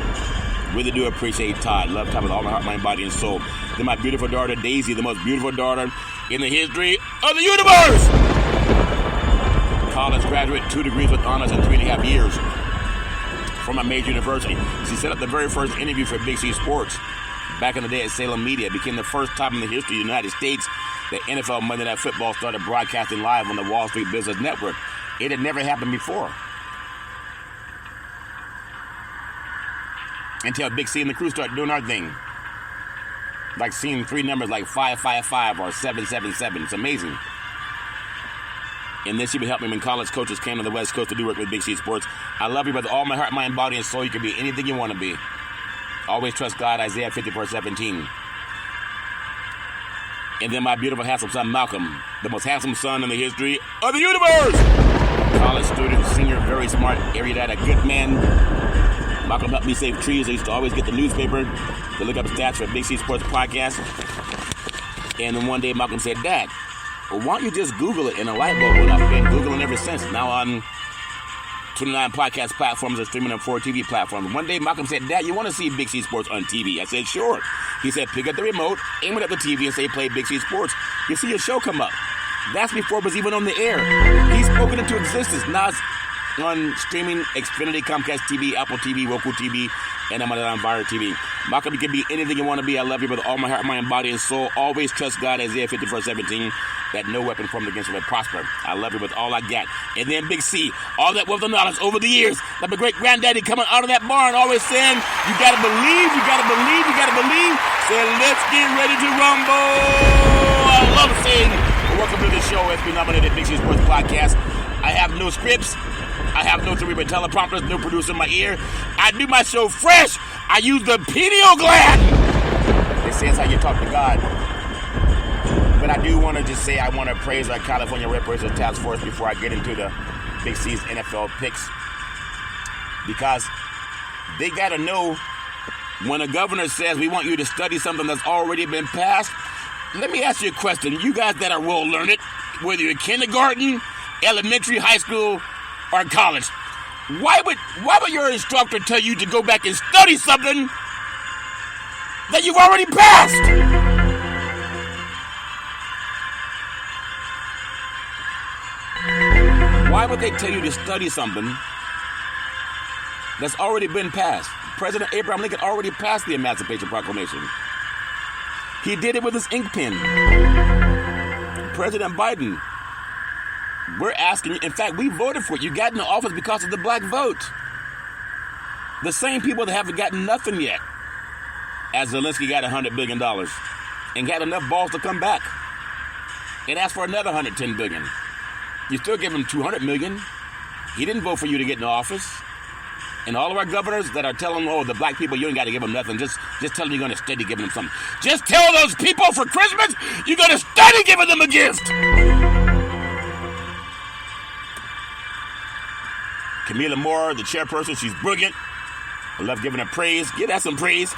Really do appreciate Todd. Love Todd with all my heart, mind, body, and soul. Then my beautiful daughter Daisy, the most beautiful daughter in the history of the universe. College graduate, 2 degrees with honors in 3.5 years from a major university. She set up the very first interview for Big C Sports back in the day at Salem Media. It became the first time in the history of the United States that NFL Monday Night Football started broadcasting live on the Wall Street Business Network. It had never happened before. Until Big C and the crew started doing our thing. Like seeing 3 numbers like 555 or 777. It's amazing. And then she would help me when college coaches came to the West Coast to do work with Big C Sports. I love you with all my heart, mind, body, and soul. You can be anything you want to be. Always trust God, Isaiah 54:17. And then my beautiful, handsome son, Malcolm, the most handsome son in the history of the universe. College student, senior, very smart, erudite, a good man. Malcolm helped me save trees. I used to always get the newspaper to look up stats for Big C Sports podcast. And then one day Malcolm said, "Dad, well, why don't you just Google it?" And a light bulb went up. I've been Googling ever since. Now on 29 podcast platforms and streaming on 4 TV platforms. One day Malcolm said, "Dad, you want to see Big C Sports on TV?" I said, "Sure." He said, "Pick up the remote, aim it at the TV, and say play Big C Sports. You see a show come up." That's before it was even on the air. He's spoken into existence. Now it's on streaming, Xfinity, Comcast TV, Apple TV, Roku TV, and I'm on Fire TV. Malcolm, you can be anything you want to be. I love you with all my heart, mind, body, and soul. Always trust God, Isaiah 54:17, that no weapon formed against you will prosper. I love you with all I got. And then Big C, all that wealth of knowledge over the years, like my great granddaddy coming out of that barn, always saying, "You gotta believe, you gotta believe, you gotta believe." Saying, "Let's get ready to rumble." I love saying, welcome to the show. It's been nominated Big C Sports Podcast. I have no scripts. I have no cerebral teleprompters, no producer in my ear. I do my show fresh. I use the pineal gland. They say it's how you talk to God. But I do want to just say I want to praise our California Reparations Task Force before I get into the Big C's NFL picks. Because they got to know when a governor says we want you to study something that's already been passed. Let me ask you a question. You guys that are well learned, whether you're in kindergarten, elementary, high school, or college, why would your instructor tell you to go back and study something that you've already passed? Why would they tell you to study something that's already been passed? President Abraham Lincoln already passed the Emancipation Proclamation. He did it with his ink pen. President Biden, we're asking you, in fact, we voted for it. You got in the office because of the black vote. The same people that haven't gotten nothing yet, as Zelensky got $100 billion and got enough balls to come back and ask for another $110 billion. You still give him $200 million. He didn't vote for you to get in the office. And all of our governors that are telling, the black people, you ain't got to give them nothing. Just tell them you're going to steady giving them something. Just tell those people for Christmas, you're going to steady giving them a gift. Camila Moore, the chairperson, she's brilliant. I love giving her praise. Give that some praise.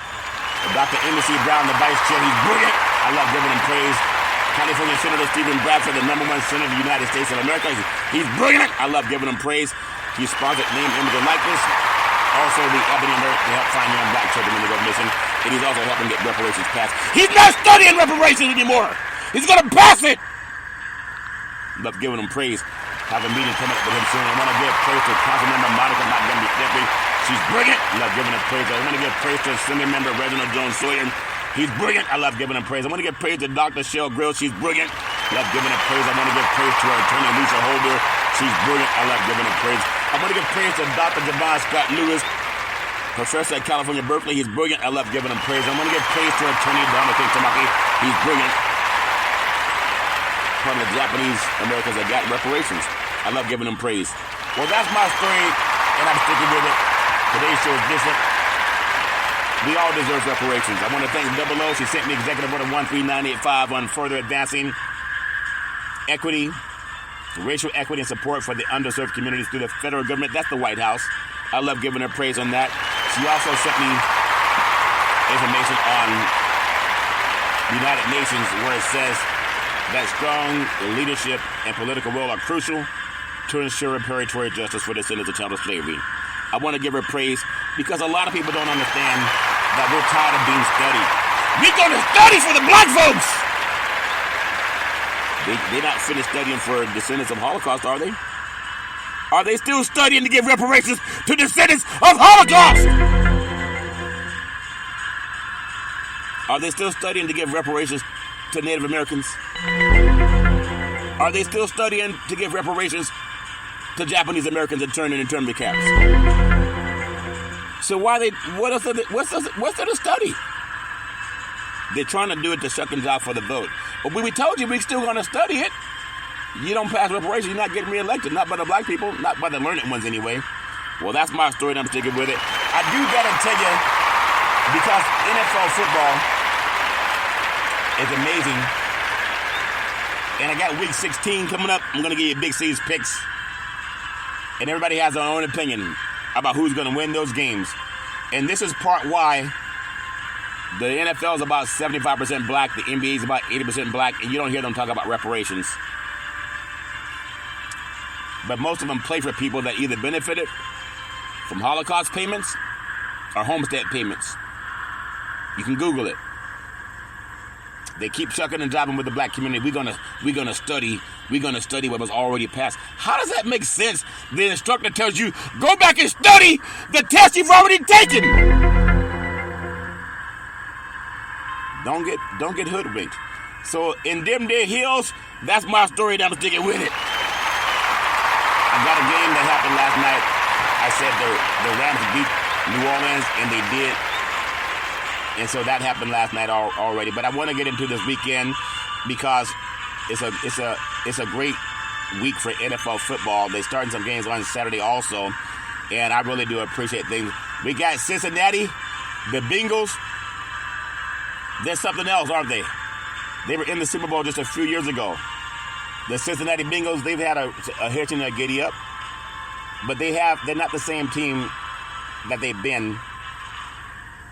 Dr. Amy C. Brown, the vice chair, he's brilliant. I love giving him praise. California Senator Stephen Bradford, the #1 senator of the United States of America, he's brilliant. I love giving him praise. He sponsored Name, Image, and Likeness. Also, the Ebony Alert to help find young black children when they go missing. And he's also helping get reparations passed. He's not studying reparations anymore. He's going to pass it. Love giving him praise. Have a meeting coming up with him soon. I want to give praise to Councilmember Monica Montgomery. She's brilliant. Love giving her praise. I want to give praise to Assembly Member Reginald Jones Sawyer. He's brilliant. I love giving him praise. I want to give praise to Dr. Shell Grill. She's brilliant. Love giving her praise. I want to give praise to our attorney, Lisa Holder. She's brilliant. I love giving her praise. I want to give praise to Dr. Javon Scott Lewis, professor at California, Berkeley. He's brilliant. I love giving him praise. I want to give praise to our attorney, Donald King Tamaki. He's brilliant. Part of the Japanese Americans that got reparations. I love giving them praise. Well, that's my story, and I'm sticking with it. Today's show is different. We all deserve reparations. I want to thank Double O. She sent me Executive Order 13985 on further advancing equity, racial equity, and support for the underserved communities through the federal government. That's the White House. I love giving her praise on that. She also sent me information on the United Nations where it says that strong leadership and political will are crucial to ensure reparatory justice for descendants of chattel slavery. I want to give her praise because a lot of people don't understand that we're tired of being studied. We're going to study for the black folks! They're not finished studying for descendants of Holocaust, are they? Are they still studying to give reparations to descendants of Holocaust? Are they still studying to give reparations to Native Americans? Are they still studying to give reparations to Japanese Americans interned in internment camps? So what's there to study? They're trying to do it to shuck and jive for the vote. But we told you we're still going to study it. You don't pass reparations, you're not getting reelected. Not by the black people, not by the learned ones anyway. Well, that's my story and I'm sticking with it. I do gotta tell you, because NFL football is amazing. And I got week 16 coming up. I'm going to give you Big C's picks. And everybody has their own opinion about who's going to win those games. And this is part why the NFL is about 75% black, the NBA is about 80% black, and you don't hear them talk about reparations. But most of them play for people that either benefited from Holocaust payments or homestead payments. You can Google it. They keep shucking and jiving with the black community. We're gonna study what was already passed. How does that make sense? The instructor tells you, go back and study the test you've already taken. Don't get hoodwinked. So in them there hills, that's my story, and I'm sticking with it. I got a game that happened last night. I said the Rams beat New Orleans, and they did. And so that happened last night already. But I want to get into this weekend because it's a great week for NFL football. They're starting some games on Saturday also, and I really do appreciate things. We got Cincinnati, the Bengals. They're something else, aren't they? They were in the Super Bowl just a few years ago. The Cincinnati Bengals, they've had a hitch in their giddy up, but they're not the same team that they've been.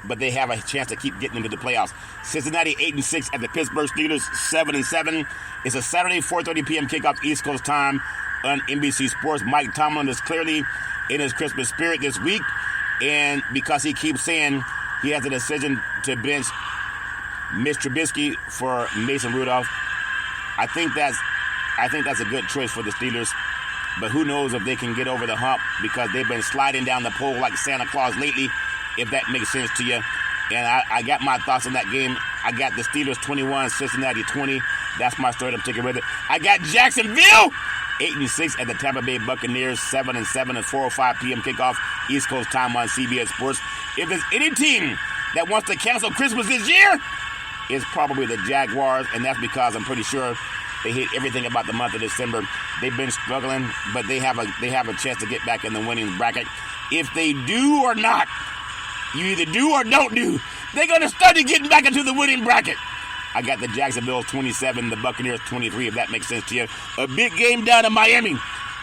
But they have a chance to keep getting into the playoffs. Cincinnati 8-6 at the Pittsburgh Steelers 7-7. It's a Saturday 4:30 p.m. kickoff East Coast time on NBC Sports. Mike Tomlin is clearly in his Christmas spirit this week, and because he keeps saying he has a decision to bench Mitch Trubisky for Mason Rudolph, I think that's a good choice for the Steelers. But who knows if they can get over the hump, because they've been sliding down the pole like Santa Claus lately, if that makes sense to you. And I got my thoughts on that game. I got the Steelers 21, Cincinnati 20. That's my story. I'm sticking with it. I got Jacksonville 8-6 at the Tampa Bay Buccaneers 7-7 at 4:05 p.m. kickoff East Coast time on CBS Sports. If there's any team that wants to cancel Christmas this year, it's probably the Jaguars, and that's because I'm pretty sure they hate everything about the month of December. They've been struggling, but they have a chance to get back in the winning bracket. if they do or not, you either do or don't do, they're going to study getting back into the winning bracket. I got the Jacksonville 27, the Buccaneers 23, if that makes sense to you. A big game down in Miami.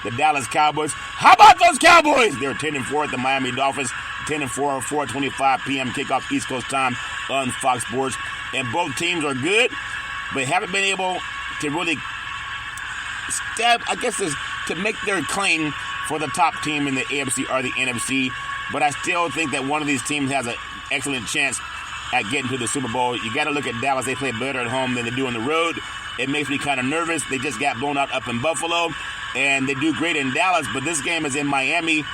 The Dallas Cowboys. How about those Cowboys? They're 10-4 at the Miami Dolphins. 10-4, 4:25 p.m. kickoff East Coast time on Fox Sports. And both teams are good, but haven't been able to really to make their claim for the top team in the AFC or the NFC. But I still think that one of these teams has an excellent chance at getting to the Super Bowl. You got to look at Dallas. They play better at home than they do on the road. It makes me kind of nervous. They just got blown out up in Buffalo, and they do great in Dallas, but this game is in Miami.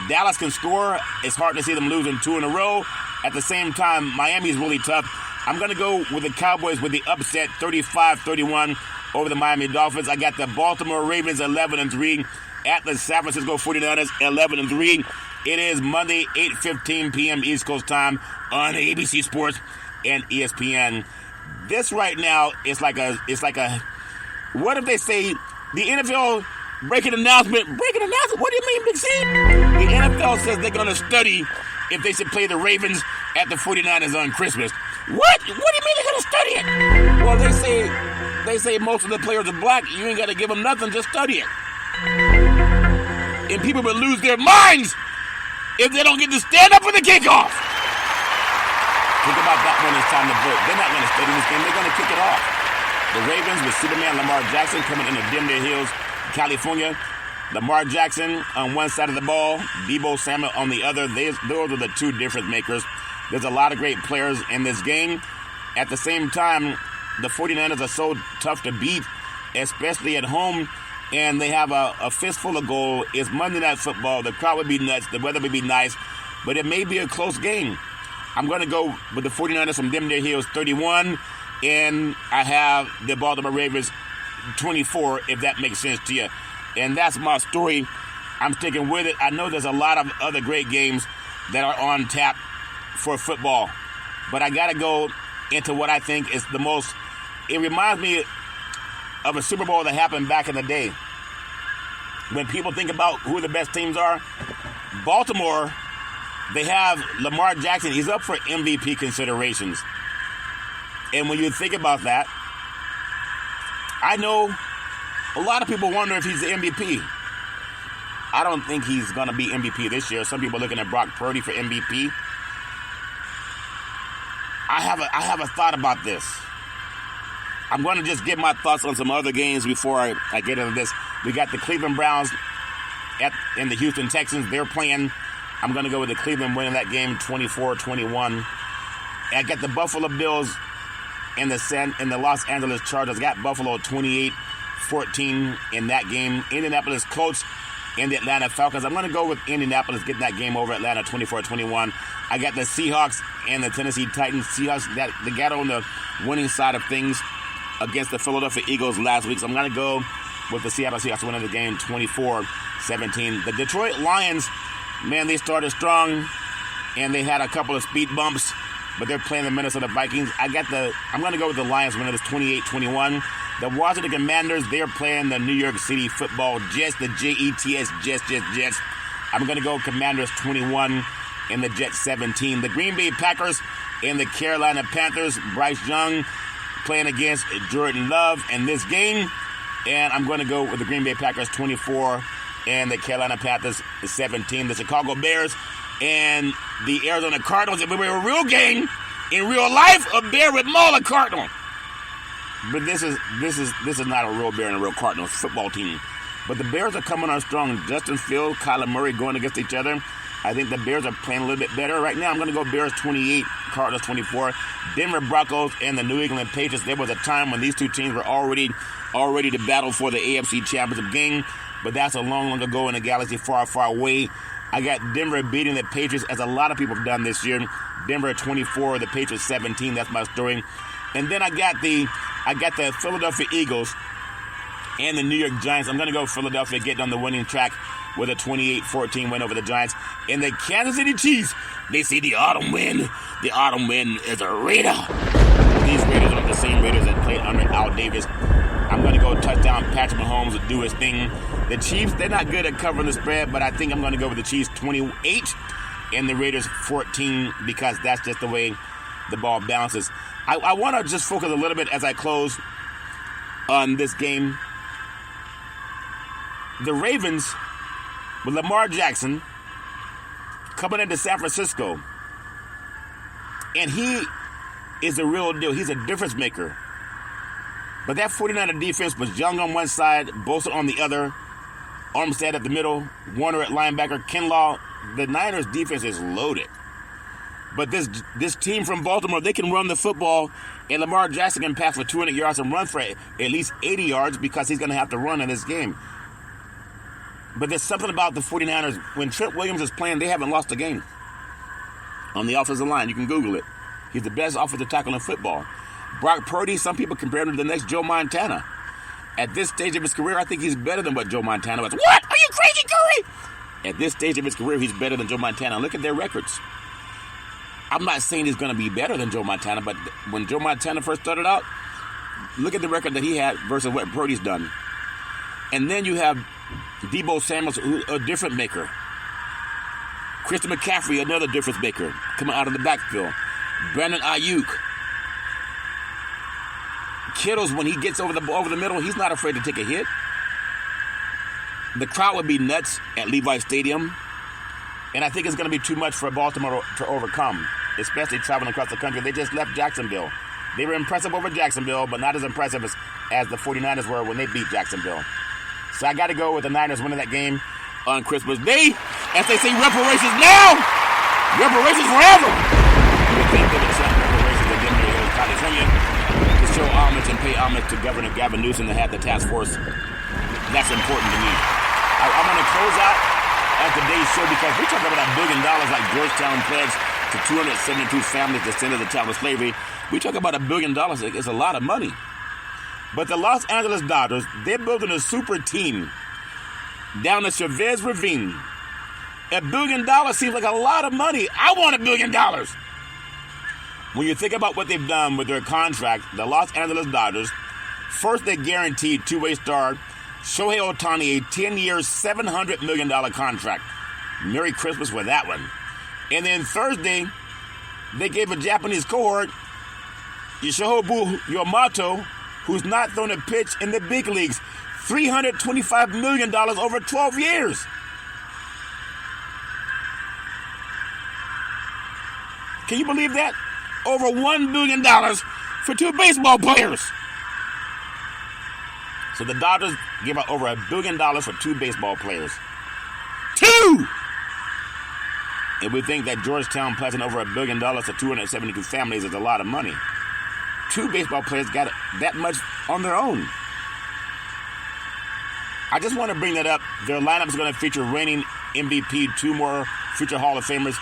Dallas can score. It's hard to see them losing 2 in a row. At the same time, Miami is really tough. I'm going to go with the Cowboys with the upset, 35-31 over the Miami Dolphins. I got the Baltimore Ravens 11-3 at the San Francisco 49ers 11-3. It is Monday, 8:15 p.m. East Coast time on ABC Sports and ESPN. This right now is like a. What if they say the NFL breaking announcement? Breaking announcement? What do you mean, Big C? The NFL says they're going to study if they should play the Ravens at the 49ers on Christmas. What? What do you mean they're going to study it? Well, they say most of the players are black. You ain't got to give them nothing. Just study it. And people will lose their minds if they don't get to stand up for the kickoff. Think about that when it's time to vote. They're not going to study this game. They're going to kick it off. The Ravens with Superman Lamar Jackson coming into Denver Hills, California. Lamar Jackson on one side of the ball, Deebo Samuel on the other. Those are the two difference makers. There's a lot of great players in this game. At the same time, the 49ers are so tough to beat, especially at home, and they have a fistful of gold. It's Monday Night Football. The crowd would be nuts. The weather would be nice, but it may be a close game. I'm going to go with the 49ers from Denver Hills 31, and I have the Baltimore Ravens 24, if that makes sense to you. And that's my story. I'm sticking with it. I know there's a lot of other great games that are on tap for football, but I got to go into what I think is the most. It reminds me of a Super Bowl that happened back in the day. When people think about who the best teams are, Baltimore, they have Lamar Jackson. He's up for MVP considerations. And when you think about that, I know a lot of people wonder if he's the MVP. I don't think he's going to be MVP this year. Some people are looking at Brock Purdy for MVP. I have a thought about this. I'm going to just give my thoughts on some other games before I get into this. We got the Cleveland Browns and the Houston Texans. They're playing. I'm going to go with the Cleveland winning that game 24-21. I got the Buffalo Bills and the Los Angeles Chargers. Got Buffalo 28-14 in that game. Indianapolis Colts and the Atlanta Falcons. I'm going to go with Indianapolis getting that game over Atlanta 24-21. I got the Seahawks and the Tennessee Titans. Seahawks, they got on the winning side of things against the Philadelphia Eagles last week. So I'm going to go with the Seattle Seahawks winning the game 24-17. The Detroit Lions, man, they started strong and they had a couple of speed bumps, but they're playing the Minnesota Vikings. I'm going to go with the Lions winning this 28-21. The Washington Commanders, they're playing the New York City Football Jets, the Jets, Jets. I'm going to go Commanders 21 and the Jets 17. The Green Bay Packers and the Carolina Panthers, Bryce Young playing against Jordan Love in this game. And I'm going to go with the Green Bay Packers 24 and the Carolina Panthers 17. The Chicago Bears and the Arizona Cardinals. It will be a real game in real life. A bear would maul a Cardinal. But this is not a real Bear and a real Cardinals football team. But the Bears are coming on strong. Justin Fields, Kyler Murray going against each other. I think the Bears are playing a little bit better. Right now, I'm going to go Bears 28, Cardinals 24. Denver Broncos and the New England Patriots. There was a time when these two teams were already to battle for the AFC Championship game. But that's a long ago in a galaxy far, far away. I got Denver beating the Patriots, as a lot of people have done this year. Denver 24, the Patriots 17. That's my story. And then I got the Philadelphia Eagles and the New York Giants. I'm going to go Philadelphia getting on the winning track with a 28-14 win over the Giants. And the Kansas City Chiefs, they see the autumn wind. The autumn wind is a Raider. These Raiders are the same Raiders that played under Al Davis. I'm going to go touchdown. Patrick Mahomes will do his thing. The Chiefs, they're not good at covering the spread, but I think I'm going to go with the Chiefs 28 and the Raiders 14 because that's just the way the ball bounces. I want to just focus a little bit as I close on this game. The Ravens, with Lamar Jackson coming into San Francisco, and he is a real deal. He's a difference maker. But that 49er defense was Young on one side, Bosa on the other, Armstead at the middle, Warner at linebacker, Kinlaw. The Niners defense is loaded. But this team from Baltimore, they can run the football, and Lamar Jackson can pass for 200 yards and run for at least 80 yards because he's going to have to run in this game. But there's something about the 49ers. When Trent Williams is playing, they haven't lost a game on the offensive line. You can Google it. He's the best offensive tackle in football. Brock Purdy, some people compare him to the next Joe Montana. At this stage of his career, I think he's better than what Joe Montana was. What? Are you crazy, Curry? At this stage of his career, he's better than Joe Montana. Look at their records. I'm not saying he's going to be better than Joe Montana, but when Joe Montana first started out, look at the record that he had versus what Purdy's done. And then you have Deebo Samuel, a difference maker. Christian McCaffrey, another difference maker, coming out of the backfield. Brandon Ayuk. Kittle's, when he gets over the middle, he's not afraid to take a hit. The crowd would be nuts at Levi Stadium. And I think it's going to be too much for Baltimore to overcome, especially traveling across the country. They just left Jacksonville. They were impressive over Jacksonville, but not as impressive as the 49ers were when they beat Jacksonville. So I got to go with the Niners winning that game on Christmas Day. As they say, reparations now! Reparations forever! We thank them and send reparations to Denver, California, to show homage and pay homage to Governor Gavin Newsom that had the task force. That's important to me. I'm going to close out on today's show because we talk about $1 billion like Georgetown pledged to 272 families descended of child slavery. We talk about $1 billion. It's a lot of money. But the Los Angeles Dodgers, they're building a super team down the Chavez Ravine. $1 billion seems like a lot of money. I want $1 billion. When you think about what they've done with their contract, the Los Angeles Dodgers, first they guaranteed two-way star Shohei Ohtani a 10-year, $700 million contract. Merry Christmas with that one. And then Thursday, they gave a Japanese cohort, Yoshiharu Yamamoto, who's not thrown a pitch in the big leagues, $325 million over 12 years. Can you believe that? Over $1 billion for two baseball players. So the Dodgers give out over $1 billion for two baseball players. Two! And we think that Georgetown pledging over $1 billion to 272 families is a lot of money. Two baseball players got that much on their own. I just want to bring that up. Their lineup is going to feature reigning MVP, two more future Hall of Famers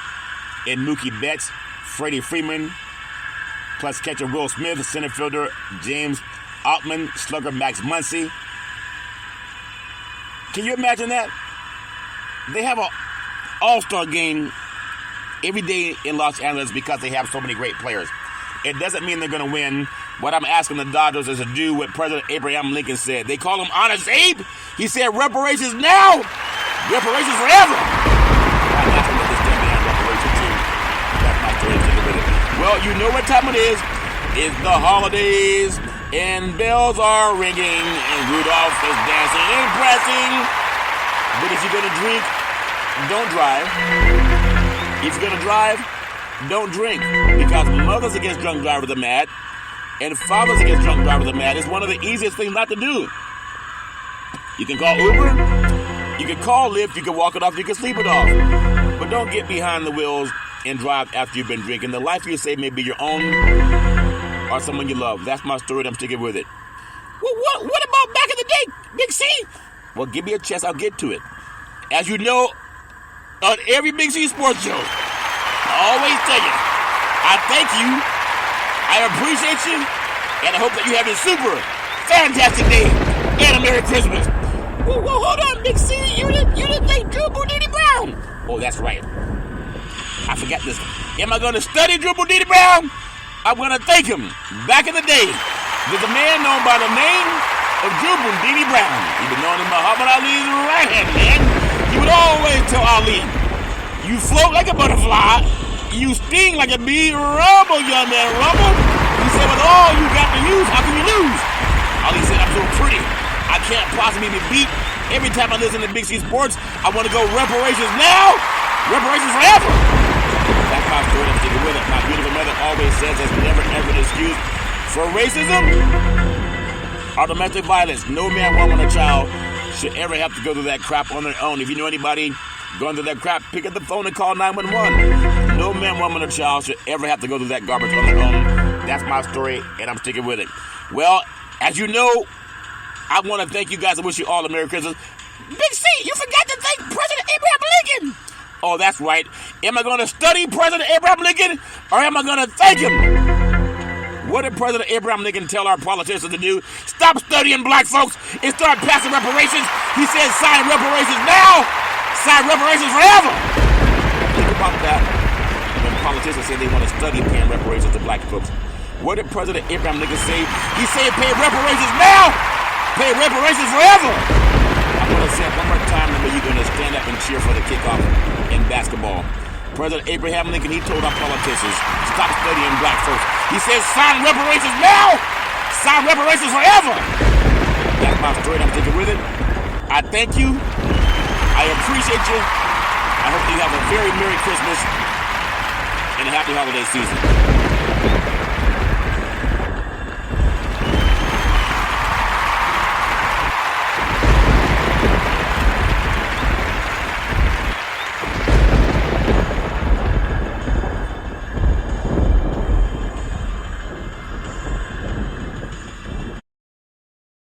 in Mookie Betts, Freddie Freeman, plus catcher Will Smith, center fielder James Altman, slugger Max Muncy. Can you imagine that? They have an all-star game every day in Los Angeles because they have so many great players. It doesn't mean they're going to win. What I'm asking the Dodgers is to do what President Abraham Lincoln said. They call him Honest Abe. He said, reparations now, reparations forever. I'm asking that this damn man reparations too. That's my story. Take it with it. Well, you know what time it is. It's the holidays, and bells are ringing, and Rudolph is dancing and pressing. But if you're going to drink, don't drive. If you're going to drive, don't drink. Because mothers against drunk drivers are mad, and fathers against drunk drivers are mad. It's one of the easiest things not to do. You can call Uber, you can call Lyft, you can walk it off, you can sleep it off. But don't get behind the wheels and drive after you've been drinking. The life you save may be your own or someone you love. That's my story, and I'm sticking with it. Well, what about back in the day, Big C? Well, give me a chance, I'll get to it. As you know, on every Big C sports show, I always tell you, I thank you, I appreciate you, and I hope that you have a super fantastic day and a Merry Christmas. Well, hold on, Big C, you didn't thank Drew Boudini Brown. Oh, that's right. I forgot this. Am I going to study Drew Boudini Brown? I'm going to thank him. Back in the day, there's a man known by the name of Jubal Brown. Even known as Muhammad Ali's right-hand man. He would always tell Ali, you float like a butterfly, you sting like a bee, rumble, young man, rumble. He said, with all you got to use, how can you lose? Ali said, I'm so pretty, I can't possibly be beat. Every time I listen to Big C Sports, I want to go reparations now, reparations forever. That's my story. I'm sticking with it. My beautiful mother always says there's never ever an excuse for racism or domestic violence. No man, woman, or child should ever have to go through that crap on their own. If you know anybody going through that crap, pick up the phone and call 911. No man, woman, or child should ever have to go through that garbage on their own. That's my story, and I'm sticking with it. Well, as you know, I want to thank you guys and wish you all a Merry Christmas. Big C, you forgot to thank President Abraham Lincoln. Oh, that's right. Am I going to study President Abraham Lincoln, or am I going to thank him? What did President Abraham Lincoln tell our politicians to do? Stop studying black folks and start passing reparations. He said sign reparations now, sign reparations forever. Think about that. When politicians say they want to study paying reparations to black folks. What did President Abraham Lincoln say? He said pay reparations now, pay reparations forever. I'm going to say it one more time, and then you're going to stand up and cheer for the kickoff in basketball. President Abraham Lincoln, he told our politicians, stop studying black folks. He says, sign reparations now, sign reparations forever. That's my story, and I'm sticking with it. I thank you. I appreciate you. I hope you have a very Merry Christmas and a happy holiday season.